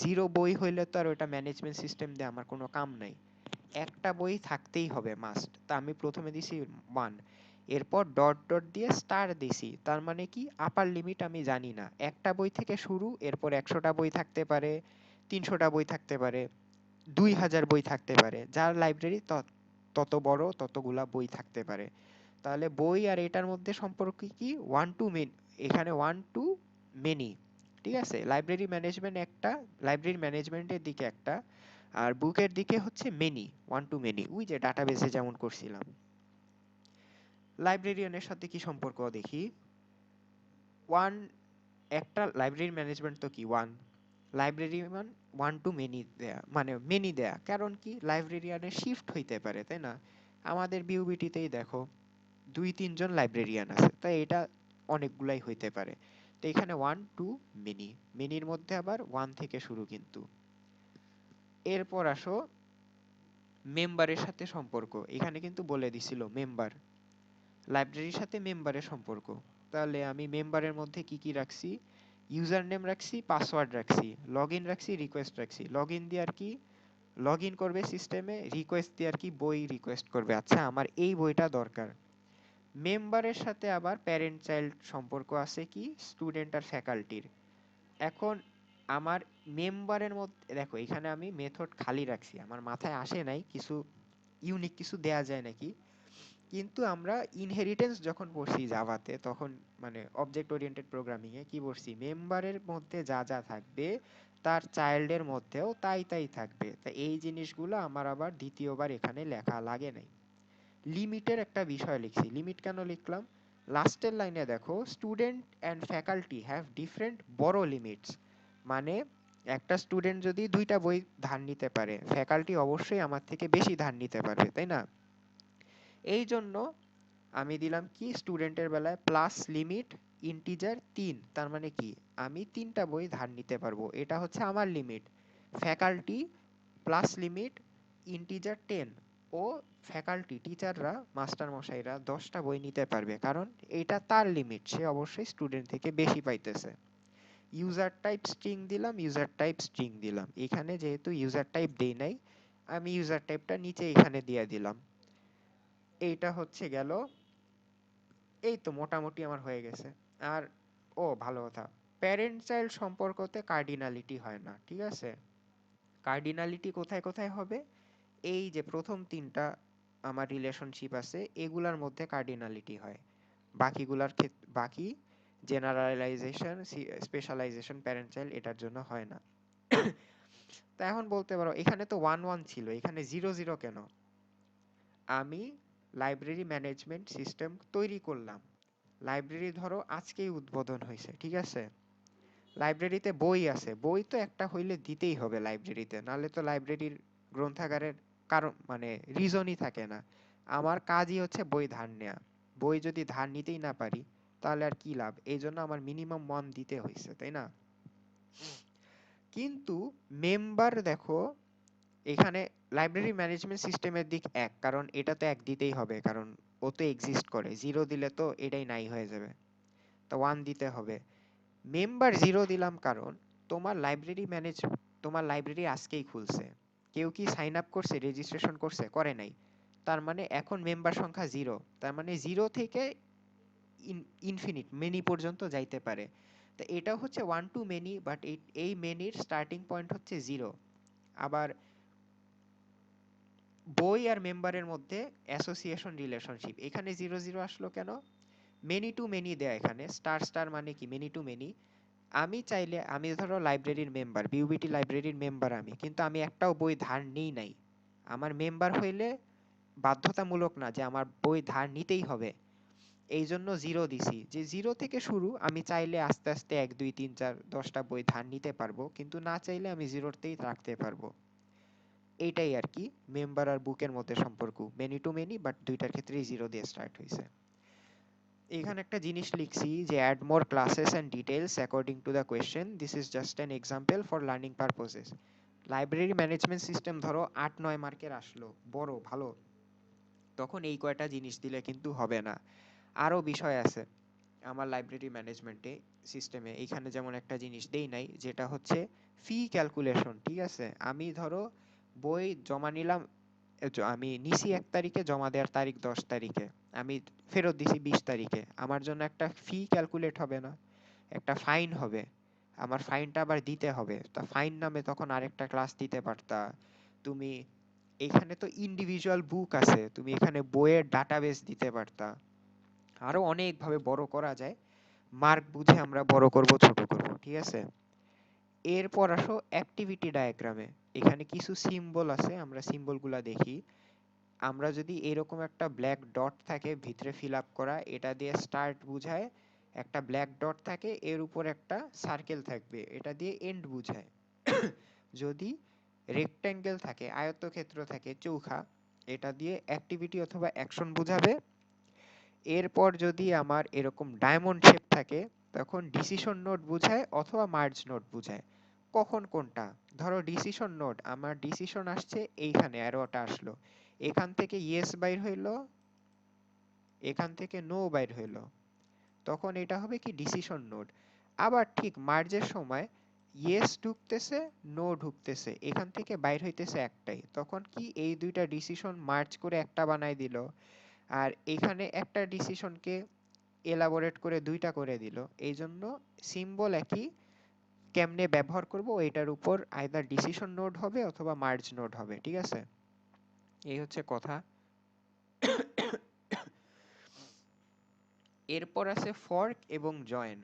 জিরো বই হইলে তো আর ওটা ম্যানেজমেন্ট সিস্টেম দিয়ে আমার কোনো কাম নাই। একটা বই থাকতেই হবে মাস্ট। তা আমি প্রথমে দিছি 1, এরপর ডট ডট দিয়ে স্টার দিছি, তার মানে কি আপার লিমিট আমি জানি না। একটা বই থেকে শুরু, এরপর 100টা বই থাকতে পারে, 300টা বই থাকতে পারে, 2000 বই থাকতে পারে। যার লাইব্রেরি তত বড় ততগুলা বই থাকতে পারে। তাহলে বই আর এটার মধ্যে সম্পর্ক কি? One to many. এখানে ওয়ান টু মেনি, ঠিক আছে? লাইব্রেরি ম্যানেজমেন্ট একটা, লাইব্রেরি ম্যানেজমেন্টের দিকে একটা, আর বুকের দিকে হচ্ছে মেনি, ওয়ান টু মেনি, ওই যে ডাটাবেসে যেমন করছিলাম। লাইব্রেরিয়ানের সাথে কি সম্পর্ক দেখি। ওয়ান, একটা লাইব্রেরি ম্যানেজমেন্ট তো কি one, librarian one to many দেয়া, মানে মেনি দেয়া। কারণ কি লাইব্রেরিয়ানের শিফট হইতে পারে তাই না? আমাদের বিউবিটিতেই দেখো 2-3 জন লাইব্রেরিয়ান আছে, তাই এটা অনেকগুলাই হইতে পারে। তো এখানে ওয়ান টু মেনি, মেনির মধ্যে আবার ওয়ান থেকে শুরু কিন্তু। এরপর আসো মেম্বারের সাথে সম্পর্ক। এখানে কিন্তু বলে দিছিল মেম্বার, লাইব্রেরির সাথে মেম্বারের সম্পর্ক। তাহলে আমি মেম্বারের মধ্যে কি কি রাখছি? ইউজার নেম রাখছি, পাসওয়ার্ড রাখছি, লগ ইন রাখছি, রিকোয়েস্ট রাখছি। লগ ইন দিয়ে আর কি লগ ইন করবে সিস্টেমে, রিকোয়েস্ট দিয়ে আর কি বই রিকোয়েস্ট করবে, আচ্ছা আমার এই বইটা দরকার। মেম্বারের সাথে আবার প্যারেন্ট চাইল্ড সম্পর্ক আছে কি স্টুডেন্ট আর ফ্যাকাল্টির। এখন আমার মেম্বারের মধ্যে দেখো এখানে আমি মেথড খালি রাখছি, আমার মাথায় আসে নাই কিছু ইউনিক কিছু দেয়া যায় নাকি। কিন্তু আমরা ইনহেরিটেন্স যখন পড়ছি জাভাতে, তখন মানে অবজেক্ট ওরিয়েন্টেড প্রোগ্রামিং এ কি পড়ছি, মেম্বারের মধ্যে যা যা থাকবে তার চাইল্ডের মধ্যেও তাই তাই থাকবে। তা এই জিনিসগুলো আমার আবার দ্বিতীয়বার এখানে লেখা লাগে নাই। লিমিটের একটা বিষয় লিখছি। লিমিট কেন লিখলাম? লাস্টের লাইনে দেখো student and faculty have different বড় লিমিটস, মানে একটা স্টুডেন্ট যদি 2টা বই ধার নিতে পারে, ফ্যাকাল্টি অবশ্যই আমার থেকে বেশি ধার নিতে পারবে তাই না? এই জন্য আমি দিলাম কি স্টুডেন্টের বেলায় প্লাস লিমিট ইন্টিজার 3, তার মানে কি আমি 3টা বই ধার নিতে পারবো, এটা হচ্ছে আমার limit. Faculty plus limit integer 10, ও ফ্যাকাল্টি টিচাররা মাস্টার মশাইরা 10টা বই নিতে পারবে, কারণ এটা তার লিমিট, সে অবশ্যই স্টুডেন্ট থেকে বেশি পাইতেছে। ইউজার টাইপ স্ট্রিং দিলাম, ইউজার টাইপ স্ট্রিং দিলাম। এখানে যেহেতু ইউজার টাইপ দেই নাই, আমি ইউজার টাইপটা নিচে এখানে দিয়ে দিলাম। এইটা হচ্ছে গেল। এই তো মোটামুটি আমার হয়ে গেছে। আর ও ভালো কথা, প্যারেন্ট চাইল্ড সম্পর্কতে কার্ডিনালিটি হয় না, ঠিক আছে? কার্ডিনালিটি কোথায় কোথায় হবে? এই যে প্রথম 3টা আমার রিলেশনশিপ আছে এগুলার মধ্যে কার্ডিনালিটি হয়, বাকিগুলার ক্ষেত্রে বাকি জেনারেলাইজেশন স্পেশালাইজেশন প্যারেন্ট চাইল্ড এটার জন্য হয় না। তা এখন বলতে পারো এখানে তো 1 1 ছিল, এখানে 0 0 কেন? আমি লাইব্রেরি ম্যানেজমেন্ট সিস্টেম তৈরি করলাম, লাইব্রেরি ধরো আজকেই উদ্বোধন হয়েছে, ঠিক আছে? লাইব্রেরিতে বই আছে, বই তো একটা হইলে দিতেই হবে লাইব্রেরিতে, নাহলে তো লাইব্রেরির গ্রন্থাগারের কারণ মানে রিজনই থাকে না। আমার কাজই হচ্ছে বই ধার নেওয়া। বই যদি ধার নিতেই না পারি তাহলে আর কি লাভ? এই জন্য আমার মিনিমাম 1 দিতে হয়েছে তাই না? কিন্তু মেম্বার দেখো এখানে লাইব্রেরি ম্যানেজমেন্ট সিস্টেমের দিক এক, কারণ এটা তো এক দিতেই হবে, কারণ ও তো এক্সিস্ট করে, 0 দিলে তো এটাই নাই হয়ে যাবে। তো 1 দিতে হবে। মেম্বার 0 দিলাম কারণ তোমার লাইব্রেরি আজকেই খুলছে, কেউ কি সাইন আপ করছে, রেজিস্ট্রেশন করছে? করে নাই। তার মানে এখন মেম্বার সংখ্যা 0, তার মানে 0 থেকে ইনফিনিট মেনি পর্যন্ত যাইতে পারে। তো এটা হচ্ছে ওয়ান টু মেনি, বাট এই মেনির স্টার্টিং পয়েন্ট হচ্ছে 0। আবার বই আর মেম্বারের মধ্যে অ্যাসোসিয়েশন রিলেশনশিপ, এখানে 0 0 আসলো কেন? মেনি টু মেনি দেয়া, এখানে স্টার স্টার মানে কি মেনি টু মেনি। আমি চাইলে, আমি ধরো লাইব্রেরির মেম্বার, বিউবিটি লাইব্রেরির মেম্বার আমি, কিন্তু আমি একটাও বই ধার নেই নাই। আমার মেম্বার হইলে বাধ্যতামূলক না যে আমার বই ধার নিতেই হবে। এই জন্য 0 দিছি, যে 0 থেকে শুরু, আমি চাইলে আস্তে আস্তে 1 2 3 4 10টা বই ধার নিতে পারবো, কিন্তু না চাইলে আমি 0তেই রাখতে পারবো। এইটাই আর কি মেম্বার আর বুকের মধ্যে সম্পর্ক, মেনি টু মেনি, বাট দুইটার ক্ষেত্রেই 0 দিয়ে স্টার্ট হয়েছে। এখানে একটা জিনিস লিখছি যে add more classes and details according to the question, this is just an example for learning purposes. Library management system ধরো 8 9 মার্কের আসলো, বড় ভালো, তখন এই কয়টা জিনিস দিলে কিন্তু হবে না, আরো বিষয় আছে আমার লাইব্রেরি ম্যানেজমেন্টে সিস্টেমে। এখানে যেমন একটা জিনিস দেই নাই, যেটা হচ্ছে ফি ক্যালকুলেশন। ঠিক আছে, আমি ধরো বই জমা নিলাম, আমি নিছি 1 তারিখে, জমা দেওয়ার তারিখ 10 তারিখে, আমি ফেরত দিছি 20 তারিখে, আমার জন্য একটা ফি ক্যালকুলেট হবে না, একটা ফাইন হবে, আমার ফাইনটা আবার দিতে হবে। তা ফাইন নামে তখন আরেকটা ক্লাস দিতে পারতা তুমি। এখানে তো ইন্ডিভিজুয়াল বুক আছে, তুমি এখানে বইয়ের ডাটাবেস দিতে পারতা। আরো অনেক ভাবে বড় করা যায়, মার্ক বুঝে আমরা বড় করব ছোট করব। ঠিক আছে, এরপর আসো অ্যাক্টিভিটি ডায়াগ্রামে। এখানে কিছু সিম্বল আছে, আমরা সিম্বলগুলা দেখি। আমরা যদি এরকম একটা ব্ল্যাক ডট থাকে ভিতরে ফিল আপ করা, এটা দিয়ে স্টার্ট বুঝায়, একটা ব্ল্যাক ডট থাকে এর উপর একটা সার্কেল থাকবে, এটা দিয়ে এন্ড বুঝায়। যদি রেক্ট্যাঙ্গেল থাকে, আয়তক্ষেত্র থাকে চৌখা, এটা দিয়ে অ্যাক্টিভিটি অথবা অ্যাকশন বুঝাবে। এরপর যদি আমার এরকম ডায়মন্ড শেপ থাকে, তখন ডিসিশন নোড বুঝায় অথবা মার্জ নোড বুঝায়। কখন কোনটা? ধরো ডিসিশন নোড, আমার ডিসিশন আসছে এইখানে, অ্যারোটা আসলো, এখান থেকে ইয়েস বাইর হইলো, এখান থেকে নো বাইর হইলো, তখন এটা হবে কি ডিসিশন নোড। আবার ঠিক মার্জের সময় ইয়েস ঢুকতেছে, নো ঢুকতেছে, এখান থেকে বাইর হইতেছে একটাই, তখন কি এই দুইটা ডিসিশন মার্জ করে একটা বানাই দিল। আর এখানে একটা ডিসিশনকে এলাবোরেট করে দুইটা করে দিল। এই জন্য সিম্বল একই, কেমনে ব্যবহার করব এটার উপর আইদার ডিসিশন নোড হবে অথবা মার্জ নোড হবে। ঠিক আছে, এই হচ্ছে কথা। এরপর আছে ফর্ক এবং জয়েন।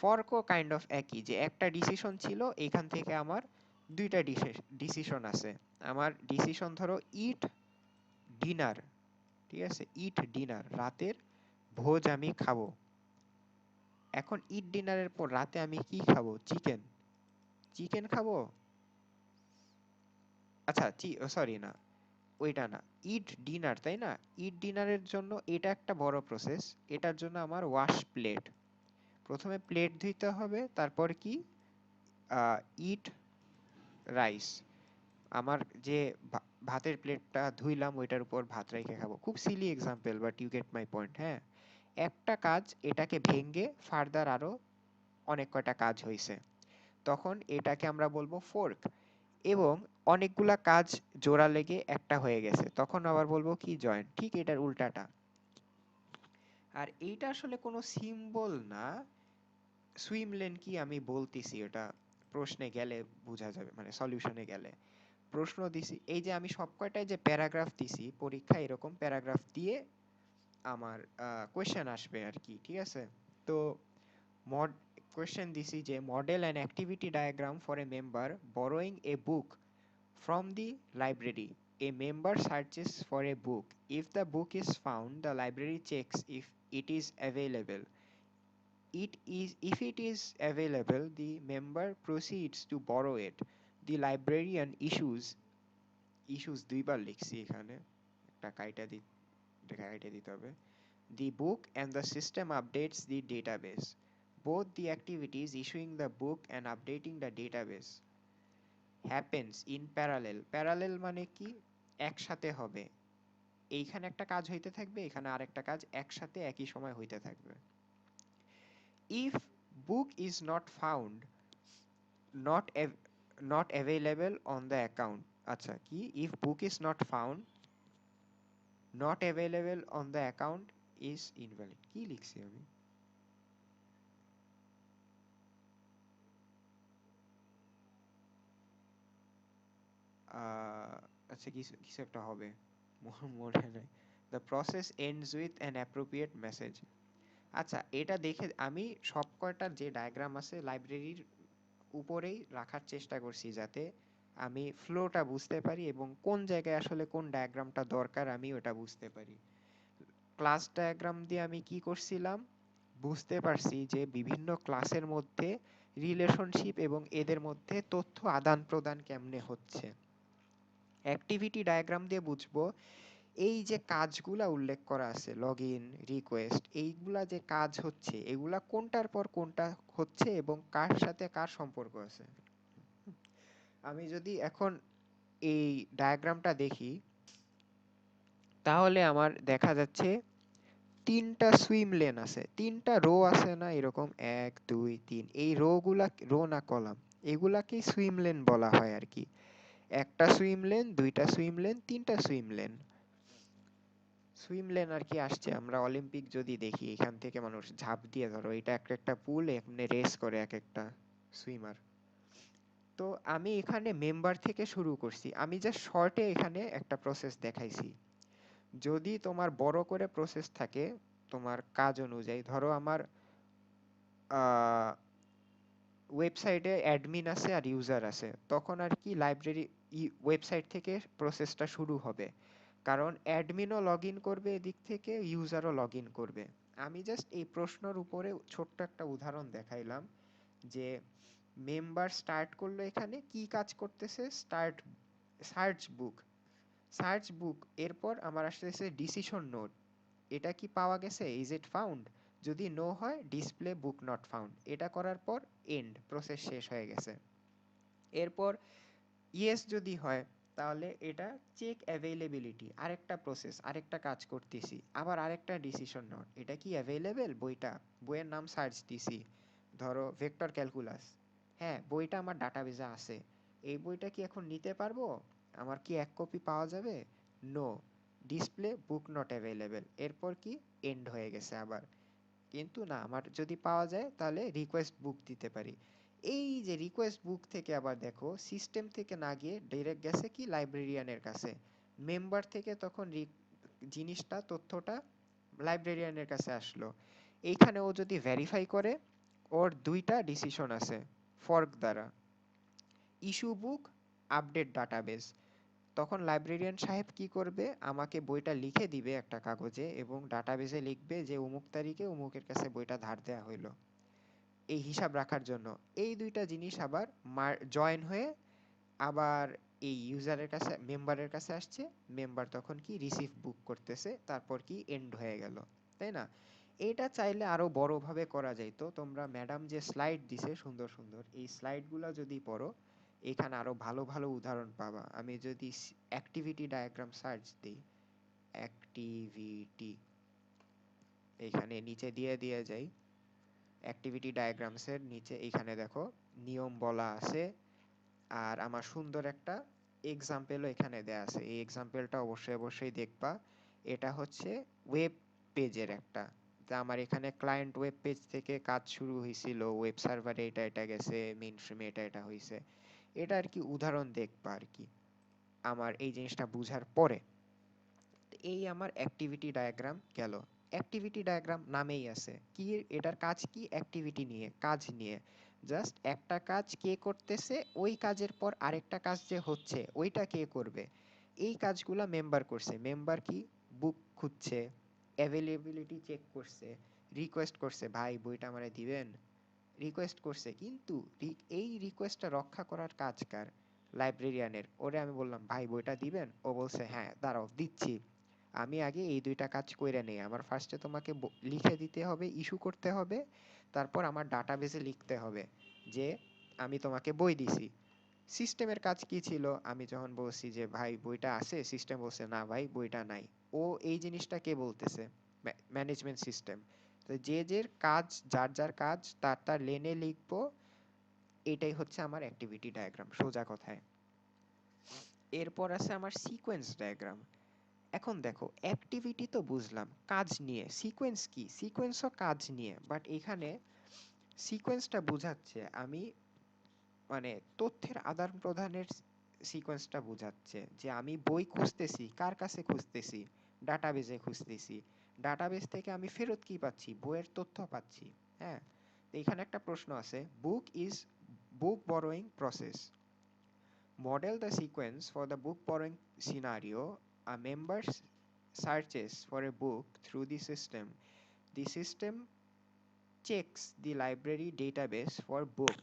ফর্কও কাইন্ড অফ একই, যে একটা ডিসিশন ছিল, এখান থেকে আমার দুইটা ডিসিশন আছে। আমার ডিসিশন ধরো ইট ডিনার, ঠিক আছে, ইট ডিনার, রাতের ভোজ আমি খাবো। এখন ইট ডিনারের পর রাতে আমি কি খাবো? চিকেন, চিকেন খাবো। আচ্ছা, সরি না, ওইটা না, ইট ডিনার, তাই না? ইট ডিনারের জন্য এটা একটা বড় প্রসেস। এটার জন্য আমার ওয়াশ প্লেট, প্রথমে প্লেট ধুইতে হবে, তারপর কি ইট রাইস, আমার যে ভাতের প্লেটটা ধুইলাম ওইটার উপর ভাত রেখে খাবো। খুব silly example, but you get my point. হ্যাঁ, একটা কাজ, এটাকে ভেঙে ফার্দার আরো অনেক কয়টা কাজ হয়েছে, তখন এটাকে আমরা বলবো ফোর্ক। এবং অনেকগুলা কাজ জোড়া লেগে একটা হয়ে গেছে, তখন আবার বলবো কি জয়েন্ট। ঠিক এটার উল্টাটা। আর এইটা আসলে কোনো সিম্বল না, সুইম লেন কি আমি বলতেছি, এটা প্রশ্নে গেলে বোঝা যাবে, মানে সলিউশনে গেলে। প্রশ্ন দিছি, এই যে আমি সব কয়টায় যে প্যারাগ্রাফ দিছি, পরীক্ষায় এরকম প্যারাগ্রাফ দিয়ে আমার কোয়েশ্চেন আসবে আর কি। ঠিক আছে, তো মড কোয়েশ্চেন দিছি যে model an activity diagram for a member borrowing a book from the library. A member searches for a book. If the book is found, the library checks if it is available. If it is available, the member proceeds to borrow it. The librarian issues দুইবার লিখছি এখানে, একটা কাইটা দিতে হবে। The book and the system updates the database. Both the activities, issuing the book and updating the database, happens in parallel. Parallel মানে কি? একসাথে হবে। এইখানে একটা কাজ হইতে থাকবে, এখানে আরেকটা কাজ একসাথে একই সময় হইতে থাকবে। If book is not found, not not available on the account, আচ্ছা কি, if book is not found, not available on the account is invalid, কি লিখছি আমি? আচ্ছা, কিছু কিছু একটা হবে, মনে নাই। The process ends with an appropriate message. আচ্ছা, এটা দেখে আমি সব কয়টা যে ডায়াগ্রাম আছে লাইব্রেরির উপরেই রাখার চেষ্টা করছি, যাতে আমি ফ্লোটা বুঝতে পারি এবং কোন জায়গায় আসলে কোন ডায়াগ্রামটা দরকার আমি ওটা বুঝতে পারি। ক্লাস ডায়াগ্রাম দিয়ে আমি কি করছিলাম? বুঝতে পারছি যে বিভিন্ন ক্লাসের মধ্যে রিলেশনশিপ এবং এদের মধ্যে তথ্য আদান প্রদান কেমনে হচ্ছে। অ্যাক্টিভিটি ডায়াগ্রাম দিয়ে বুঝবো এই যে কাজগুলা উল্লেখ করা আছে, লগ ইন, রিকোয়েস্ট, এইগুলা যে কাজ হচ্ছে, এগুলা কোনটার পর কোনটা হচ্ছে এবং কার সাথে কার সম্পর্ক আছে। আমি যদি এখন এই ডায়াগ্রামটা দেখি, তাহলে আমার দেখা যাচ্ছে 3টা সুইম লেন আছে, 3টা রো আছে না এরকম, 1 2 3, এই রো গুলা, রো না কলাম, এগুলাকেই সুইম লেন বলা হয় আর কি। একটা সুইম লেন, 2টা সুইম লেন, 3টা সুইম লেন। সুইম লেন আর কি আসছে, আমরা অলিম্পিক যদি দেখি, এখান থেকে মানুষ ঝাঁপ দিয়ে, ধরো এটা একটা একটা পুল, এখানে রেস করে এক একটা সুইমার। তো আমি এখানে মেম্বার থেকে শুরু করছি, আমি জাস্ট শর্টে এখানে একটা প্রসেস দেখাইছি। যদি তোমার বড় করে প্রসেস থাকে তোমার কাজ অনুযায়ী, ধরো আমার ওয়েবসাইটে অ্যাডমিন আছে আর ইউজার আছে, তখন আর কি লাইব্রেরি ওয়েবসাইট থেকে প্রসেসটা শুরু হবে, কারণ অ্যাডমিনও লগ ইন করবে এদিক থেকে, ইউজারও লগ ইন করবে। আমি জাস্ট এই প্রশ্নের উপরে ছোট্ট একটা উদাহরণ দেখাইলাম যে মেম্বার স্টার্ট করলো, এখানে কি কাজ করতেছে, স্টার্ট সার্চ বুক, সার্চ বুক, এরপর আমার আসতেছে ডিসিশন নোট, এটা কি পাওয়া গেছে, ইজ ইট ফাউন্ড, যদি নো হয় ডিসপ্লে বুক নট ফাউন্ড, এটা করার পর এন্ড, প্রসেস শেষ হয়ে গেছে। এরপর ইয়েস যদি হয় তাহলে এটা চেক অ্যাভেইলেবিলিটি, আরেকটা প্রসেস, আরেকটা কাজ করতেছি, আবার আরেকটা ডিসিশন নোট, এটা কি অ্যাভেইলেবল বইটা, বইয়ের নাম সার্চ দিছি, ধরো ভেক্টর ক্যালকুলাস, হ্যাঁ বইটা আমার ডাটাবেজে আছে, এই বইটা কি এখন নিতে পারবো, আমার কি এক কপি পাওয়া যাবে, no, display book not available, এরপর কি এন্ড হয়ে গেছে আবার। কিন্তু না, আমার যদি পাওয়া যায় তাহলে রিকোয়েস্ট বুক দিতে পারি। এই যে রিকোয়েস্ট বুক থেকে আবার দেখো সিস্টেম থেকে না গিয়ে ডাইরেক্ট গেছে কি লাইব্রেরিয়ানের কাছে, মেম্বার থেকে তখন জিনিসটা, তথ্যটা লাইব্রেরিয়ানের কাছে আসলো। এইখানে ও যদি ভেরিফাই করে, ওর 2টা ডিসিশন আছে ফর্ক দ্বারা, ইস্যু বুক, আপডেট ডাটাবেস। তখন লাইব্রেরিয়ান সাহেব কি করবে, আমাকে বইটা লিখে দিবে একটা কাগজে এবং ডাটাবেসে লিখবে যে অমুক তারিখে অমুকের কাছে বইটা ধার দেওয়া হইলো, এই হিসাব রাখার জন্য। এই 2টা জিনিস আবার জয়েন হয়ে আবার এই ইউজারের কাছে, মেম্বারের কাছে আসছে, মেম্বার তখন কি রিসিভ বুক করতেছে, তারপর কি এন্ড হয়ে গেল, তাই না? এটা চাইলে আরো বড়ভাবে করা যাইতো, তোমরা ম্যাডাম যে স্লাইড দিছে সুন্দর সুন্দর, এই স্লাইডগুলো যদি পড়ো এখানে আরো ভালো ভালো উদাহরণ পাবা। আমি যদি অ্যাক্টিভিটি ডায়াগ্রাম সার্চ দিই, অ্যাক্টিভিটি, এখানে নিচে দিয়ে দিয়ে যাই, অ্যাক্টিভিটি ডায়াগ্রামসের নিচে এখানে দেখো নিয়ম বলা আছে, আর আমার সুন্দর একটা এক্সাম্পলও এখানে দেয়া আছে, এই এক্সাম্পলটা অবশ্যই অবশ্যই দেখবা। এটা হচ্ছে ওয়েব পেজের একটা, তা আমার এখানে ক্লায়েন্ট ওয়েব পেজ থেকে কাজ শুরু হয়েছিল, ওয়েব সার্ভারে এটা এটা গেছে, মেইন স্ট্রিমে এটা এটা হয়েছে, এটা আর কি উদাহরণ দেখবা আর কি আমার এই জিনিসটা বুঝার পরে। এই আমার অ্যাক্টিভিটি ডায়াগ্রাম গেল। অ্যাক্টিভিটি ডায়াগ্রাম নামেই আছে কি, এটার কাজ কি, অ্যাক্টিভিটি নিয়ে, কাজ নিয়ে, জাস্ট একটা কাজ কে করতেছে, ওই কাজের পর আরেকটা কাজ যে হচ্ছে ওইটা কে করবে, এই কাজগুলা মেম্বার করছে। মেম্বার কি, বুক খুঁজছে, অ্যাভেলেবিলিটি চেক করছে, রিকোয়েস্ট করছে ভাই বইটা আমারে দিবেন, রিকোয়েস্ট করছে, কিন্তু এই রিকোয়েস্টটা রক্ষা করার কাজ কার, লাইব্রেরিয়ানের। ওরে আমি বললাম ভাই বইটা দিবেন, ও বলছে হ্যাঁ দাঁড়াও দিচ্ছি, আমি আগে এই 2টা কাজ কইরা নেই, আমার ফার্স্টে তোমাকে লিখে দিতে হবে, ইস্যু করতে হবে, তারপর আমার ডাটাবেসে লিখতে হবে যে আমি তোমাকে বই দিছি। সিস্টেমের কাজ কি ছিল, আমি যখন বলছি যে ভাই বইটা আছে, সিস্টেম বলছে না ভাই বইটা নাই, ও এই জিনিসটা কে বলতেছে, ম্যানেজমেন্ট সিস্টেম। তো যে যে কাজ, যার যার কাজ তার তার লেনে লিখবো, এটাই হচ্ছে আমার অ্যাক্টিভিটি ডায়াগ্রাম সোজা কথায়। এরপর আছে আমার সিকোয়েন্স ডায়াগ্রাম। এখন দেখো অ্যাক্টিভিটি তো বুঝলাম কাজ নিয়ে, সিকোয়েন্স কি, সিকোয়েন্সও কাজ নিয়ে, বাট এখানে সিকোয়েন্সটা বোঝাচ্ছে আমি, মানে তথ্যের আদান প্রদানের সিকোয়েন্সটা বোঝাচ্ছে যে আমি বই খুঁজতেছি, কার কাছে খুঁজতেছি, ডাটাবেজে খুঁজতেছি, ডাটাবেজ থেকে আমি ফেরত কি পাচ্ছি, বইয়ের তথ্য পাচ্ছি। হ্যাঁ, তো এখানে একটা প্রশ্ন আছে, book borrowing process, model the sequence for the book borrowing scenario. A member searches for a book through the system. The system checks the library database for book.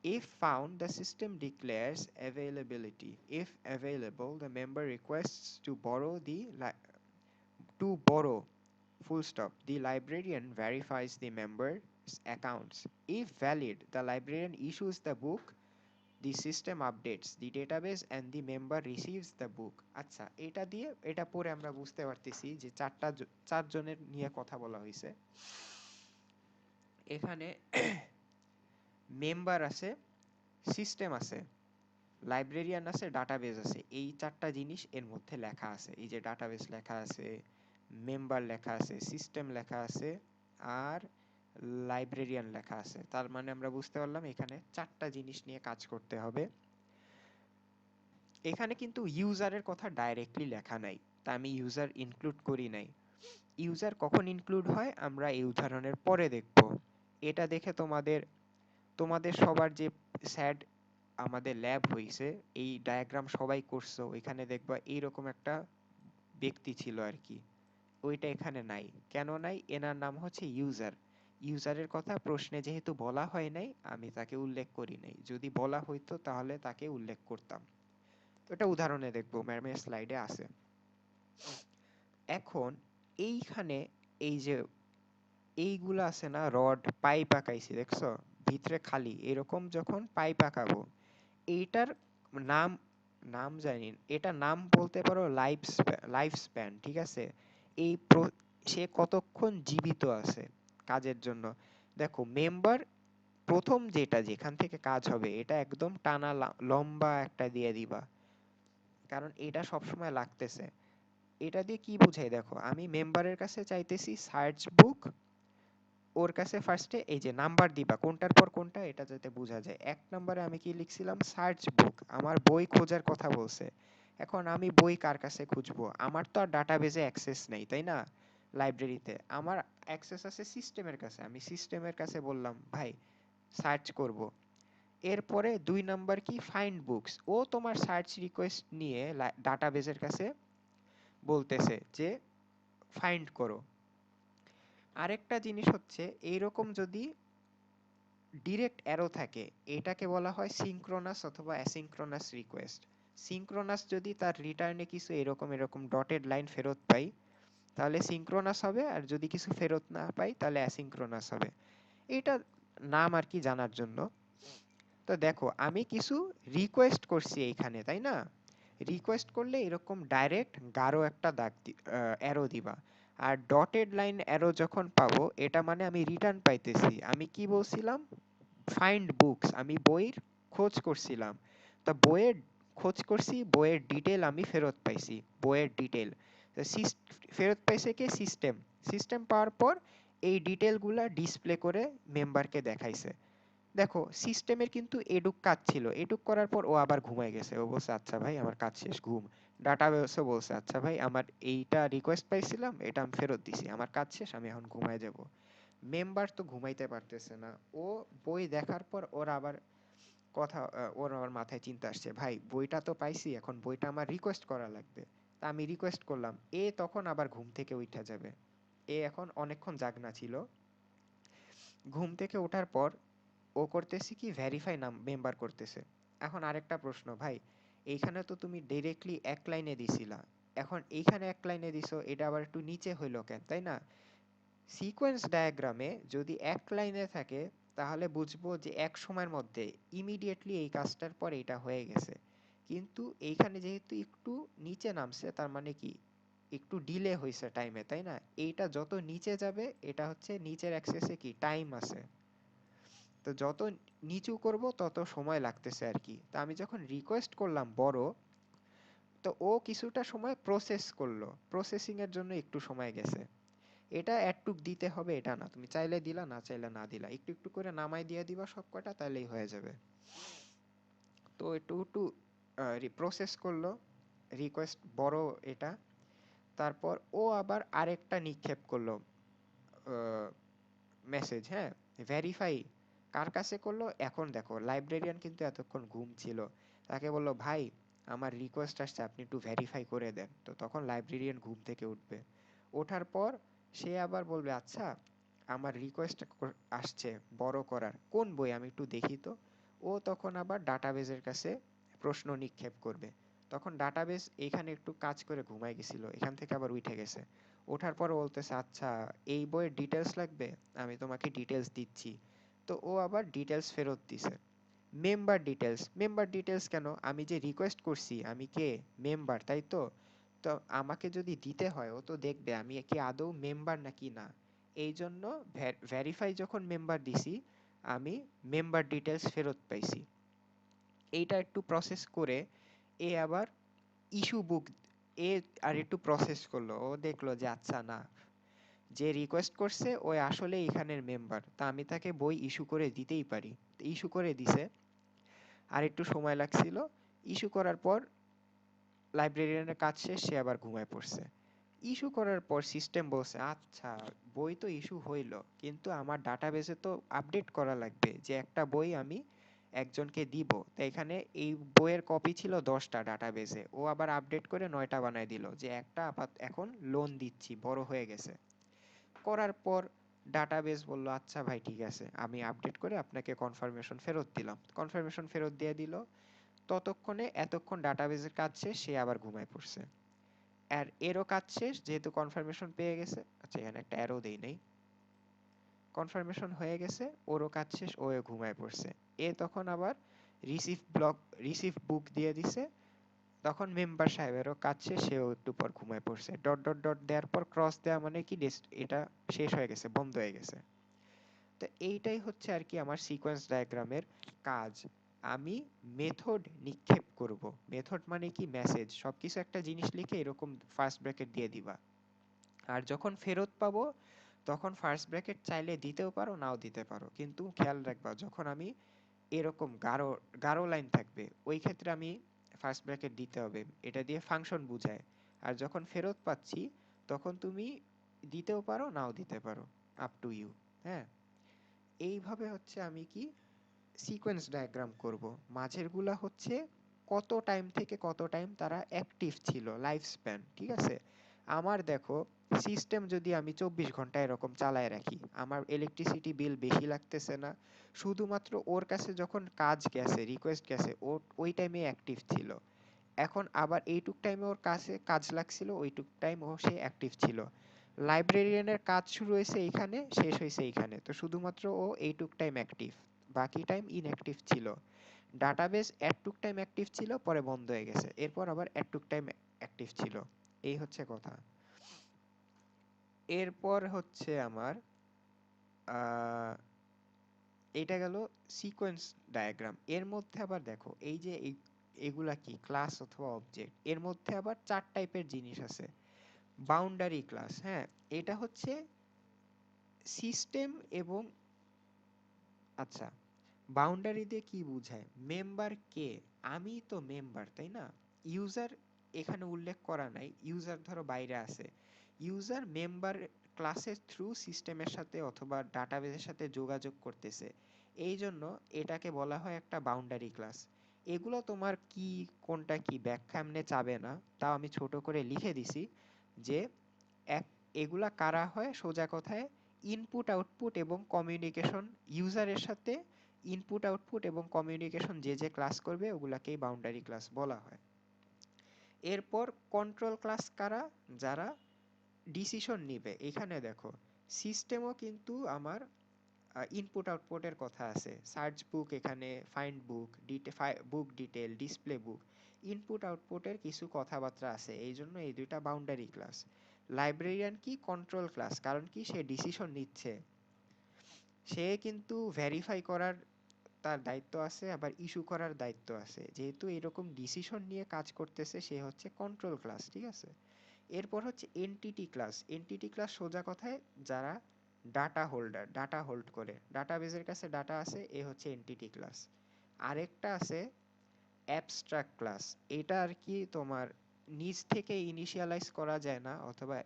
If found, the system declares availability. If available, the member requests to borrow. Full stop. The librarian verifies the member's accounts. If valid, the librarian issues the book. The system updates the database and the member receives the book. আচ্ছা, এটা দিয়ে এটা পরে আমরা বুঝতে পারতেছি যে চারজনের নিয়ে কথা বলা হয়েছে। এখানে মেম্বার আছে, সিস্টেম আছে, লাইব্রেরিয়ান আছে, ডাটাবেস আছে। এই চারটা জিনিস এর মধ্যে লেখা আছে। এই যে ডাটাবেস লেখা আছে, মেম্বার লেখা আছে, সিস্টেম লেখা আছে, আর লাইব্রেরিয়ান লেখা আছে। তার মানে আমরা বুঝতে পারলাম এখানে চারটা জিনিস নিয়ে কাজ করতে হবে। এখানে কিন্তু ইউজারের কথা ডাইরেক্টলি লেখা নাই, তা আমি ইউজার ইনক্লুড করি নাই। ইউজার কখন ইনক্লুড হয় আমরা এই উদাহরণের পরে দেখব। এটা দেখে তোমাদের তোমাদের সবার যে স্যাড আমাদের ল্যাব হইছে, এই ডায়াগ্রাম সবাই করছো, ওইখানে দেখবা এইরকম একটা ব্যক্তি ছিল আর কি, ওইটা এখানে নাই। কেন নাই? এনার নাম হচ্ছে ইউজার। ইউজারের কথা প্রশ্নে যেহেতু বলা হয় নাই, আমি তাকে উল্লেখ করি নাই। যদি বলা হইতো তাহলে তাকে উল্লেখ করতাম। তো এটা উদাহরণে দেখবো, ম্যামের স্লাইডে আছে। এখন এইখানে এই যে এইগুলা আছে না, রড পাইপ আঁকাইছি দেখছো, ভিতরে খালি এরকম যখন পাইপ আঁকাবো, এইটার নাম নাম জানি না। এটা নাম বলতে পারো লাইফ স্প্যান, ঠিক আছে? এই সে কতক্ষণ জীবিত আছে কাজের জন্য। দেখো মেম্বার প্রথম যেটা যেখান থেকে কাজ হবে এটা একদম টানা লম্বা একটা দিয়ে দিবা, কারণ এটা সবসময় লাগতেছে। এটা দিয়ে কি বুঝাই দেখো, আমি মেম্বারের কাছে চাইতেছি সার্চ বুক, ওর কাছে ফার্স্টে এই যে নাম্বার দিবা কোনটার পর কোনটা, এটা যাতে বোঝা যায়। 1 নম্বরে আমি কি লিখছিলাম, সার্চ বুক, আমার বই খোঁজার কথা বলছে। এখন আমি বই কার কাছে খুঁজবো? আমার তো আর ডাটাবেজে অ্যাক্সেস নেই, তাই না? লাইব্রেরিতে আমার অ্যাক্সেস আছে সিস্টেমের কাছে, আমি সিস্টেমের কাছে বললাম ভাই সার্চ করব। এরপরে 2 নম্বর কি, ফাইন্ড বুকস, ও তোমার সার্চ রিকোয়েস্ট নিয়ে ডাটাবেজের কাছে বলতেছে যে ফাইন্ড করো। আরেকটা জিনিস হচ্ছে এইরকম যদি ডিরেক্ট অ্যারো থাকে, এটাকে বলা হয় সিঙ্ক্রোনাস অথবা অ্যাসিঙ্ক্রোনাস রিকোয়েস্ট। সিঙ্ক্রোনাস যদি তার রিটার্নে কিছু এরকম এরকম ডটেড লাইন ফেরত পাই তাহলে সিঙ্ক্রোনাস হবে, আর যদি কিছু ফেরত না পাই তাহলে অ্যাসিঙ্ক্রোনাস হবে। এটা নাম আর কি জানার জন্য। তো দেখো আমি কিছু রিকোয়েস্ট করছি এইখানে, তাই না? রিকোয়েস্ট করলে এরকম ডাইরেক্ট গাঢ় একটা অ্যারো দিবা। আর ডটেড লাইন অ্যারো যখন পাবো এটা মানে আমি রিটার্ন পাইতেছি। আমি কি বলছিলাম, ফাইন্ড বুকস, আমি বইয়ের খোঁজ করছিলাম। তা বইয়ের খোঁজ করছি, বইয়ের ডিটেল আমি ফেরত পাইছি, বইয়ের ডিটেল। ফেরত পাইছে কে? সিস্টেম। সিস্টেম পাওয়ার পর এই ডিটেলগুলা ডিসপ্লে করে মেম্বারকে দেখাইছে। দেখো সিস্টেমের কিন্তু এডুক কাজ ছিল, এডুক করার পর ও আবার ঘুমায় গেছে। ও বলছে আচ্ছা ভাই আমার কাজ শেষ, ঘুম। ডাটাবেসও বলছে আচ্ছা ভাই আমার এইটা রিকোয়েস্ট পাইছিলাম, এটা আমি ফেরত দিছি, আমার কাজ শেষ, আমি এখন ঘুমায় যাব। মেম্বার তো ঘুমাইতে পারতেছে না, ও বই দেখার পর ওর আবার ওর আবার মাথায় চিন্তা আসছে, ভাই বইটা তো পাইছি, এখন বইটা আমার রিকোয়েস্ট করা লাগবে। তা আমি রিকোয়েস্ট করলাম, এ তখন আবার ঘুম থেকে উঠা যাবে। এ এখন অনেকক্ষণ জাগনা ছিল। ঘুম থেকে ওঠার পর ও করতেছে কি, ভেরিফাই নাম মেম্বার করতেছে। এখন আরেকটা প্রশ্ন, ভাই এইখানে তো তুমি ডাইরেক্টলি এক লাইনে দিছিলা, এখন এইখানে এক লাইনে দিছো, এটা আবার একটু নিচে হইলো কেন, তাই না? সিকোয়েন্স ডায়াগ্রামে যদি এক লাইনে থাকে তাহলে বুঝবো যে এক সময়ের মধ্যে ইমিডিয়েটলি এই কাজটার পর এটা হয়ে গেছে। কিন্তু এইখানে যেহেতু একটু নিচে নামছে, তার মানে কি একটু ডিলে হয়েছে টাইমে, তাই না? এইটা যত নিচে যাবে এটা হচ্ছে নিচের অ্যাক্সেসে কি টাইম আছে, তো যত নিচু করব তত সময় লাগতেছে আর কি। তা আমি যখন রিকোয়েস্ট করলাম বড়, তো ও কিছুটা সময় প্রসেস করলো, প্রসেসিং এর জন্য একটু সময় গেছে। এটা এটুক দিতে হবে এটা না, তুমি চাইলে দিলা, না চাইলে না দিলা, একটু একটু করে নামাই দিয়ে দিবা সব কটা, তাহলেই হয়ে যাবে। তো একটু একটু প্রসেস করলো, রিকোয়েস্ট বড় এটা। তারপর ও আবার আরেকটা নিক্ষেপ করলো মেসেজ, হ্যাঁ, ভেরিফাই কার কাছে করলো? এখন দেখো লাইব্রেরিয়ান কিন্তু এতক্ষণ ঘুম ছিল, তাকে বললো ভাই আমার রিকোয়েস্ট আসছে আপনি একটু ভেরিফাই করে দেন। তো তখন লাইব্রেরিয়ান ঘুম থেকে উঠবে, ওঠার পর সে আবার বলবে আচ্ছা আমার রিকোয়েস্ট আসছে বড় করার, কোন বই আমি একটু দেখি তো। ও তখন আবার ডাটাবেজের কাছে প্রশ্ন নিক্ষেপ করবে। তখন ডাটাবেজ এখানে একটু কাজ করে ঘুমায় গেছিল, এখান থেকে আবার উঠে গেছে। ওঠার পর বলতেছে আচ্ছা এই বইয়ের ডিটেলস লাগবে, আমি তোমাকে ডিটেলস দিচ্ছি। তো ও আবার ডিটেলস ফেরত দিছে। মেম্বার ডিটেলস কেন? আমি যে রিকোয়েস্ট করছি, আমি কে? মেম্বার, তাই তো? তো আমাকে যদি দিতে হয়, ও তো দেখবে আমি কি আদৌ মেম্বার নাকি না। এই জন্য ভেরিফাই যখন মেম্বার দিছি, আমি মেম্বার ডিটেলস ফেরত পাইছি। এইটা একটু প্রসেস করে এ আবার ইস্যু বুক, এ আর একটু প্রসেস করলো, ও দেখলো যে আচ্ছা না, যে রিকোয়েস্ট করছে ও আসলে এখানের মেম্বার, তা আমি তাকে বই ইস্যু করে দিতেই পারি। ইস্যু করে দিছে। আর একটু সময় লাগছিল। ইস্যু করার পর লাইব্রেরিয়ানের কাজ শেষ, সে আবার ঘুমায় পড়ছে। ইস্যু করার পর সিস্টেম বলছে আচ্ছা বই তো ইস্যু হইল, কিন্তু আমার ডাটাবেসে তো আপডেট করা লাগবে যে একটা বই আমি একজনকে দিব। তো এখানে এই বইয়ের কপি ছিল 10টা ডাটাবেসে, ও আবার আপডেট করে 9টা বানায় দিল, যে একটা এখন লোন দিচ্ছি, বড় হয়ে গেছে। করার পর ডাটাবেস বলল আচ্ছা ভাই ঠিক আছে, আমি আপডেট করে আপনাকে কনফার্মেশন ফেরত দিলাম। কনফার্মেশন ফেরত দিয়ে দিল। ততক্ষণে এতক্ষণ ডাটাবেসের কাজ শেষ, সে আবার ঘুমায় পড়ছে। আর এরও কাজ শেষ, যেহেতু কনফার্মেশন পেয়ে গেছে। আচ্ছা এখানে একটা অ্যারো দেই নাই। কনফার্মেশন হয়ে গেছে, ওরও কাজ শেষ, ও ঘুমায় পড়ছে। এ তখন আবার রিসিভ বুক দিয়ে দিছে। তখন মেম্বার সাহেবেরও কাজ শেষ, সেও একটু পর ঘুমায় পড়ছে। ডট ডট ডট দেওয়ার পর ক্রস দেওয়া মানে কি এটা শেষ হয়ে গেছে, বন্ধ হয়ে গেছে। তো এইটাই হচ্ছে আর কি আমার সিকোয়েন্স ডায়াগ্রামের কাজ। আমি মেথড নিক্ষেপ করব। মেথড মানে কি? মেসেজ। সবকিছু একটা জিনিস লিখে এরকম ফার্স্ট ব্র্যাকেট দিয়ে দিবা। আর যখন ফেরত পাবো, তখন ফার্স্ট ব্র্যাকেট চাইলে দিতেও পারো, নাও দিতে পারো, কিন্তু খেয়াল রাখবা যখন আমি এরকম গাঢ় গাঢ় লাইন থাকবে, ওই ক্ষেত্রে আমি ফার্স্ট ব্র্যাকেট দিতে হবে। এটা দিয়ে ফাংশন বুঝায়। আর যখন ফেরত পাচ্ছি, তখন তুমি দিতেও পারো, নাও দিতে পারো, আপ টু ইউ। হ্যাঁ, এইভাবে হচ্ছে আমি কি সিকোয়েন্স ডায়াগ্রাম করব। মাঝেরগুলা হচ্ছে কত টাইম থেকে কত টাইম তারা অ্যাক্টিভ ছিল, লাইফ স্প্যান। ঠিক আছে, আমার দেখো সিস্টেম যদি আমি 24 ঘন্টা এরকম চালায় রাখি, আমার ইলেকট্রিসিটি বিল বেশি লাগতেছে না। শুধুমাত্র ওর কাছে যখন কাজ গেছে, রিকোয়েস্ট গেছে, ও ওই টাইমে অ্যাক্টিভ ছিল। এখন আবার এইটুক টাইমে ওর কাছে কাজ লাগছিল, ওইটুক টাইম ও সে অ্যাক্টিভ ছিল। লাইব্রেরিয়ানের কাজ শুরু হয়েছে এইখানে, শেষ হয়েছে এইখানে, তো শুধুমাত্র ও এইটুক টাইম অ্যাক্টিভ, বাকি টাইম ইনঅ্যাক্টিভ ছিল। ডাটাবেস এটুক টাইম অ্যাক্টিভ ছিল, পরে বন্ধ হয়ে গেছে, এরপর আবার এটুক টাইম অ্যাক্টিভ ছিল। এই হচ্ছে কথা। এরপর হচ্ছে আমার আহ, এইটা গেল সিকোয়েন্স ডায়াগ্রাম। এর মধ্যে আবার দেখো এই যে এগুলা কি ক্লাস অথবা অবজেক্ট, এর মধ্যে আবার 4 টাইপের জিনিস আছে। বাউন্ডারি ক্লাস, হ্যাঁ, এটা হচ্ছে সিস্টেম এবং আচ্ছা, বাউন্ডারি দিয়ে কি বোঝায়? মেম্বার কে? আমি তো মেম্বার, তাই না? ইউজার এখানে উল্লেখ করা নাই, ইউজার ধরো বাইরে আছে। ইউজার মেম্বার ক্লাসের থ্রু সিস্টেমের সাথে অথবা ডাটাবেসের সাথে যোগাযোগ করতেছে। এই জন্য এটাকে বলা হয় একটা বাউন্ডারি ক্লাস। এগুলো তোমার কি, কোনটা কি ব্যাখ্যা এমনি চাবে না, তাও আমি ছোট করে লিখে দিছি যে এক এগুলা কারা হয়, সোজা কথায় ইনপুট আউটপুট এবং কমিউনিকেশন। ইউজারের সাথে ইনপুট আউটপুট এবং কমিউনিকেশন যে যে ক্লাস করবে, ওগুলাকেই বাউন্ডারি ক্লাস বলা হয়। এরপর কন্ট্রোল ক্লাস কারা? যারা ডিসিশন নিবে। এখানে দেখো সিস্টেমও কিন্তু আমার ইনপুট আউটপুটের কথা আছে। সার্চ বুক, এখানে ফাইন্ড বুক, বুক ডিটেল, ডিসপ্লে বুক, ইনপুট আউটপুটের কিছু কথাবার্তা আছে, এই জন্য এই দুইটা বাউন্ডারি ক্লাস। লাইব্রেরিয়ান কি? কন্ট্রোল ক্লাস, কারণ কি সে ডিসিশন নিচ্ছে, সে কিন্তু ভেরিফাই করার তার দায়িত্ব আছে, আবার ইস্যু করার দায়িত্ব আছে। যেহেতু এরকম ডিসিশন নিয়ে কাজ করতেছে, সে হচ্ছে কন্ট্রোল ক্লাস। ঠিক আছে, এরপর হচ্ছে এনটিটি ক্লাস। এনটিটি ক্লাস সোজা কথায় যারা ডাটা হোল্ডার, ডাটা হোল্ড করে, ডাটাবেজের কাছে ডাটা আছে, এ হচ্ছে এনটিটি ক্লাস। আরেকটা আছে অ্যাবস্ট্রাক্ট ক্লাস। এটা আর কি তোমার নিজ থেকে ইনিশিয়ালাইজ করা যায় না অথবা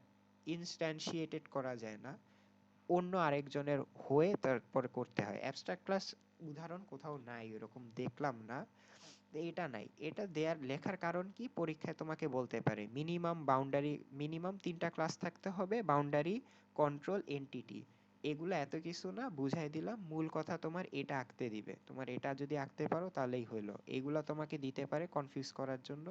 ইনস্ট্যান্সিয়েটেড করা যায় না, অন্য আরেকজনের হয়ে তারপর করতে হয়। অ্যাবস্ট্রাক্ট ক্লাস উদাহরণ কোথাও নাই, এরকম দেখলাম না। এটা নাই, এটা দেয়ার লেখার কারণ কি, পরীক্ষায় তোমাকে বলতে পারে মিনিমাম 3টা ক্লাস থাকতে হবে, বাউন্ডারি, কন্ট্রোল, এনটিটি। এগুলো এত কিছু না, বুঝাই দিলাম। মূল কথা তোমার এটা আঁকতে দিবে, তোমার এটা যদি আঁকতে পারো তাহলেই হইলো। এগুলা তোমাকে দিতে পারে কনফিউজ করার জন্য,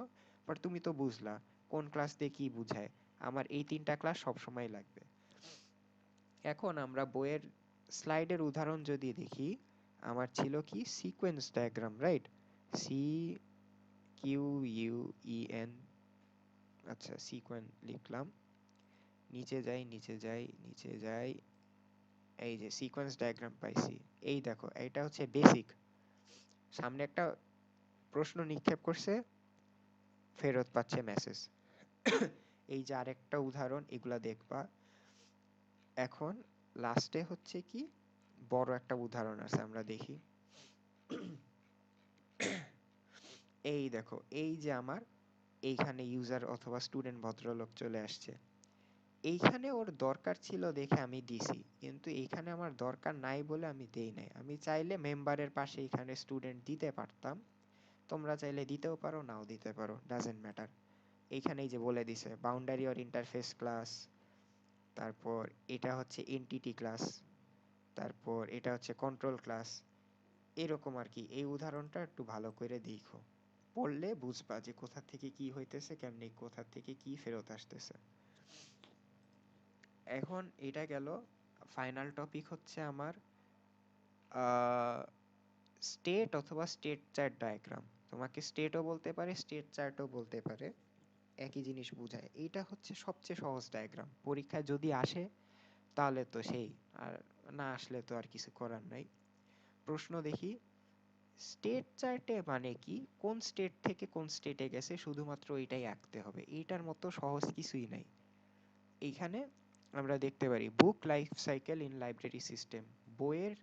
বাট তুমি তো বুঝলা কোন ক্লাস দিয়ে কি বুঝায়। আমার এই 3টা ক্লাস সবসময় লাগবে। এখন আমরা বইয়ের স্লাইডের উদাহরণ যদি দেখি, আমার ছিল কি sequence diagram, right? C Q U E N, আচ্ছা সিকোয়েন্স লিখলাম, নিচে যাই নিচে যাই নিচে যাই, এই যে সিকোয়েন্স ডায়াগ্রাম পাইছি। এই দেখো এটা হচ্ছে বেসিক, সামনে একটা প্রশ্ন নিক্ষেপ করছে, ফেরত পাচ্ছে মেসেজ। এই যে আরেকটা উদাহরণ, এগুলা দেখবা। এখন লাস্টে হচ্ছে কি বড় একটা উদাহরণ আছে, আমরা দেখি। এই দেখো, এই যে আমার এইখানে ইউজার অথবা স্টুডেন্ট ভদ্রলোক চলে আসছে, এইখানে ওর দরকার ছিল দেখে আমি দিছি, কিন্তু এইখানে আমার দরকার নাই বলে আমি দেই নাই। আমি চাইলে মেম্বারের পাশে এখানে স্টুডেন্ট দিতে পারতাম, তোমরা চাইলে দিতেও পারো নাও দিতে পারো, ডাজেন্ট ম্যাটার। এইখানেই যে বলে দিছে বাউন্ডারি অর ইন্টারফেস ক্লাস, তারপর এটা হচ্ছে এন্টিটি ক্লাস, তারপর এটা হচ্ছে কন্ট্রোল ক্লাস, এরকম আর কি। এই উদাহরণটা একটু ভালো করে দেখো, পড়লে বুঝবা যে কোথা থেকে কি হইতেছে, কেমনি কোথা থেকে কি ফেরত আসতেছে। এখন এটা গেল, ফাইনাল টপিক হচ্ছে আমার স্টেট অথবা স্টেট চার্ট ডায়াগ্রাম। তোমাকে স্টেটও বলতে পারে, স্টেট চার্টও বলতে পারে, একই জিনিস বোঝায়। এইটা হচ্ছে সবচেয়ে সহজ ডায়াগ্রাম, পরীক্ষায় যদি আসে তাহলে তো সেই, আর না আসলে তো আর কিছু করার নাই। প্রশ্ন দেখি, স্টেট চার্টে মানে কি, কোন স্টেট থেকে কোন স্টেটে গেছে শুধুমাত্র এটাই আঁকতে হবে, এইটার মতো সহজ কিছুই নাই। এইখানে আমরা দেখতে পারি book life cycle in library system, বইয়ের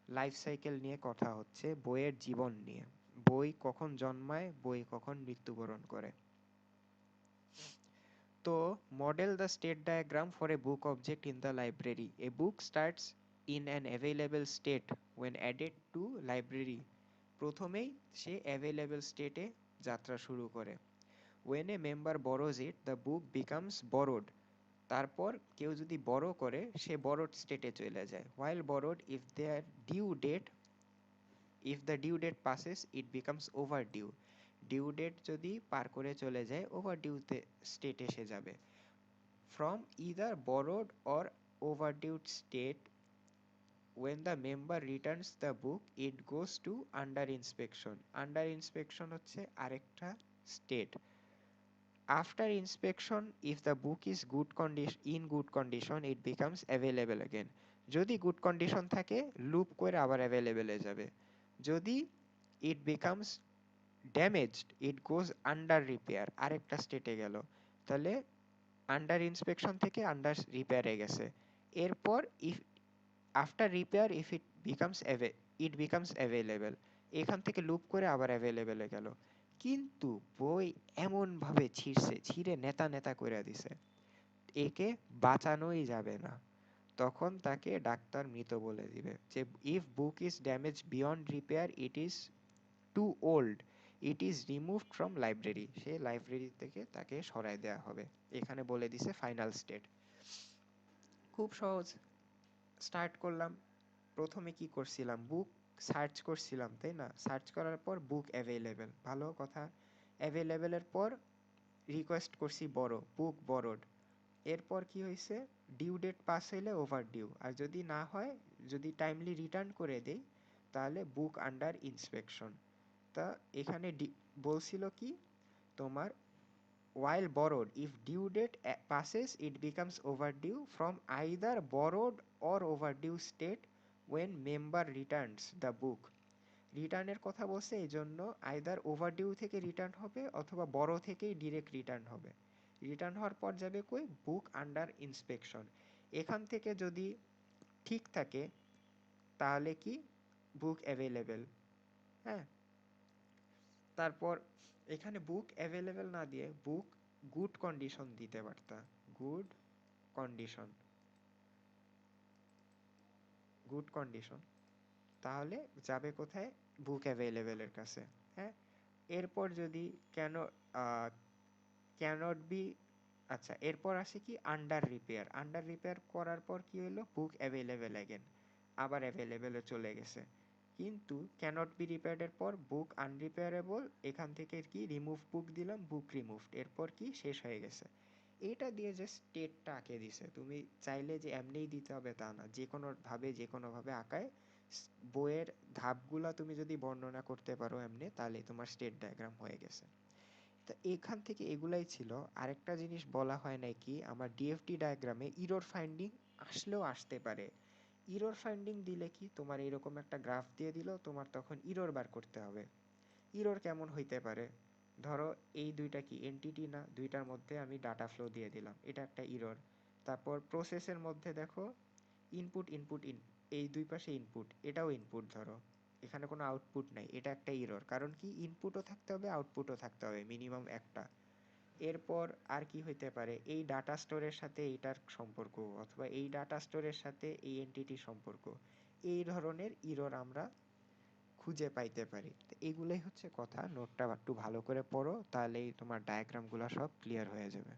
লাইফ সাইকেল নিয়ে কথা হচ্ছে, বইয়ের জীবন নিয়ে, বই কখন জন্মায়, বই কখন মৃত্যুবরণ করে। তো model the state diagram for a book object in the library, a book starts in an available state when added to library, প্রথমেই সে অ্যাভেলেবল স্টেটে যাত্রা শুরু করে। When a member borrows it the book becomes borrowed, তারপর কেউ যদি বড় করে সে বরোড স্টেটে চলে যায়। While borrowed, if there due date, if the due date passes it becomes overdue, due date যদি পার করে চলে যায় ওভার ডিউতে স্টেট এসে যাবে। From either borrowed or over ডিউড state, when the member returns the book it goes to under inspection, under inspection হচ্ছে আরেকটা state. After inspection, if the book is in good condition it becomes available again, যদি good condition থাকে loop করে আবার available এ যাবে। যদি it becomes damaged it goes under repair, আরেকটা স্টেটে গেল, তাহলে আন্ডার ইন্সপেকশন থেকে আন্ডার রিপেয়ারে গেছে। এরপর if after repair if it becomes available, এখান থেকে লুপ করে আবার অ্যাভেলেবেলে গেল। কিন্তু বই এমন ভাবে ছিঁড়ছে, ছিঁড়ে নেতা নেতা করে দিছে, একে বাঁচানোই যাবে না। তখন তাকে ডাক্তার মৃত বলে দিবে। যে if book is damage beyond repair it is too old, it is removed from library, সে লাইব্রেরি থেকে তাকে সরাই দেওয়া হবে। এখানে বলে দিছে ফাইনাল স্টেট। খুব সহজ। স্টার্ট করলাম, প্রথমে কি করছিলাম, বুক সার্চ করছিলাম, তাই না? সার্চ করার পর বুক অ্যাভেলেবেল, ভালো কথা। অ্যাভেলেবেলের পর রিকোয়েস্ট করছি বড়, বুক বরোড। এরপর কি হয়েছে, ডিউ ডেট পাস হইলে ওভার ডিউ, আর যদি না হয়, যদি টাইমলি রিটার্ন করে দেই তাহলে বুক আন্ডার ইন্সপেকশন। তা এখানে বলছিল কি তোমার, while borrowed if due date passes it becomes overdue from either borrowed or overdue state when member returns the book, রিটার্নের কথা বলছে, এই জন্য আইদার ওভারডিউ থেকে রিটার্ন হবে অথবা বড় থেকেই ডিরেক্ট রিটার্ন হবে। রিটার্ন হওয়ার পর যাবে কই, বুক আন্ডার ইন্সপেকশন। এখান থেকে যদি ঠিক থাকে তাহলে কি বুক অ্যাভেলেবেল। হ্যাঁ, তারপর এখানে বুক অ্যাভেলেবেল না দিয়ে বুক গুড কন্ডিশন দিতে পারতা, গুড কন্ডিশন, গুড কন্ডিশন, তাহলে যাবে কোথায়, বুক অ্যাভেলেবেলের কাছে। হ্যাঁ, এরপর যদি কেন ক্যানট বি, আচ্ছা এরপর আসে কি আন্ডার রিপেয়ার, আন্ডার রিপেয়ার করার পর কি হলো, বুক অ্যাভেলেবেল অ্যাগেন, আবার অ্যাভেলেবেলে চলে গেছে। কিন্তু ক্যানট বি রিপেয়ার্ডের পর বুক আনরিপেয়ারেবল, এখান থেকে কি রিমুভ বুক দিলাম, বুক রিমুভড, এরপর কি শেষ হয়ে গেছে। এটা দিয়ে যে স্টেটটা আঁকে দিছে, তুমি চাইলে যে এমনিই দিতে হবে তা না, যে কোনোভাবে আঁকায় বইয়ের ধাপগুলা তুমি যদি বর্ণনা করতে পারো এমনি, তাহলে তোমার স্টেট ডায়াগ্রাম হয়ে গেছে। তো এখান থেকে এগুলাই ছিল। আরেকটা জিনিস বলা হয় নাই কি, আমার ডিএফটি ডায়াগ্রামে ইরর ফাইন্ডিং আসলেও আসতে পারে। ইরর ফাইন্ডিং দিলে কি, তোমার এরকম একটা গ্রাফ দিয়ে দিল, তোমার তখন ইরর বার করতে হবে। ইরর কেমন হইতে পারে, ধরো এই দুইটা কি এন্টিটি না, দুইটার মধ্যে আমি ডাটা ফ্লো দিয়ে দিলাম, এটা একটা ইরর। তারপর প্রসেসের মধ্যে দেখো ইনপুট ইনপুট এই দুই পাশে ইনপুট, এটাও ইনপুট, ধরো এখানে কোনো আউটপুট নাই, এটা একটা ইরর। কারণ কি, ইনপুটও থাকতে হবে আউটপুটও থাকতে হবে মিনিমাম একটা। এরপর আর কি হইতে পারে, এই ডাটা স্টোরের সাথে এইটার সম্পর্ক, অথবা এই ডাটা স্টোরের সাথে এই এন্টিটির সম্পর্ক, এই ধরনের ইরর আমরা খুঁজে পাইতে পারি। তো এগুলাই হচ্ছে কথা। নোটটা একটু ভালো করে পড়ো, তাহলেই তোমার ডায়াগ্রামগুলো সব ক্লিয়ার হয়ে যাবে।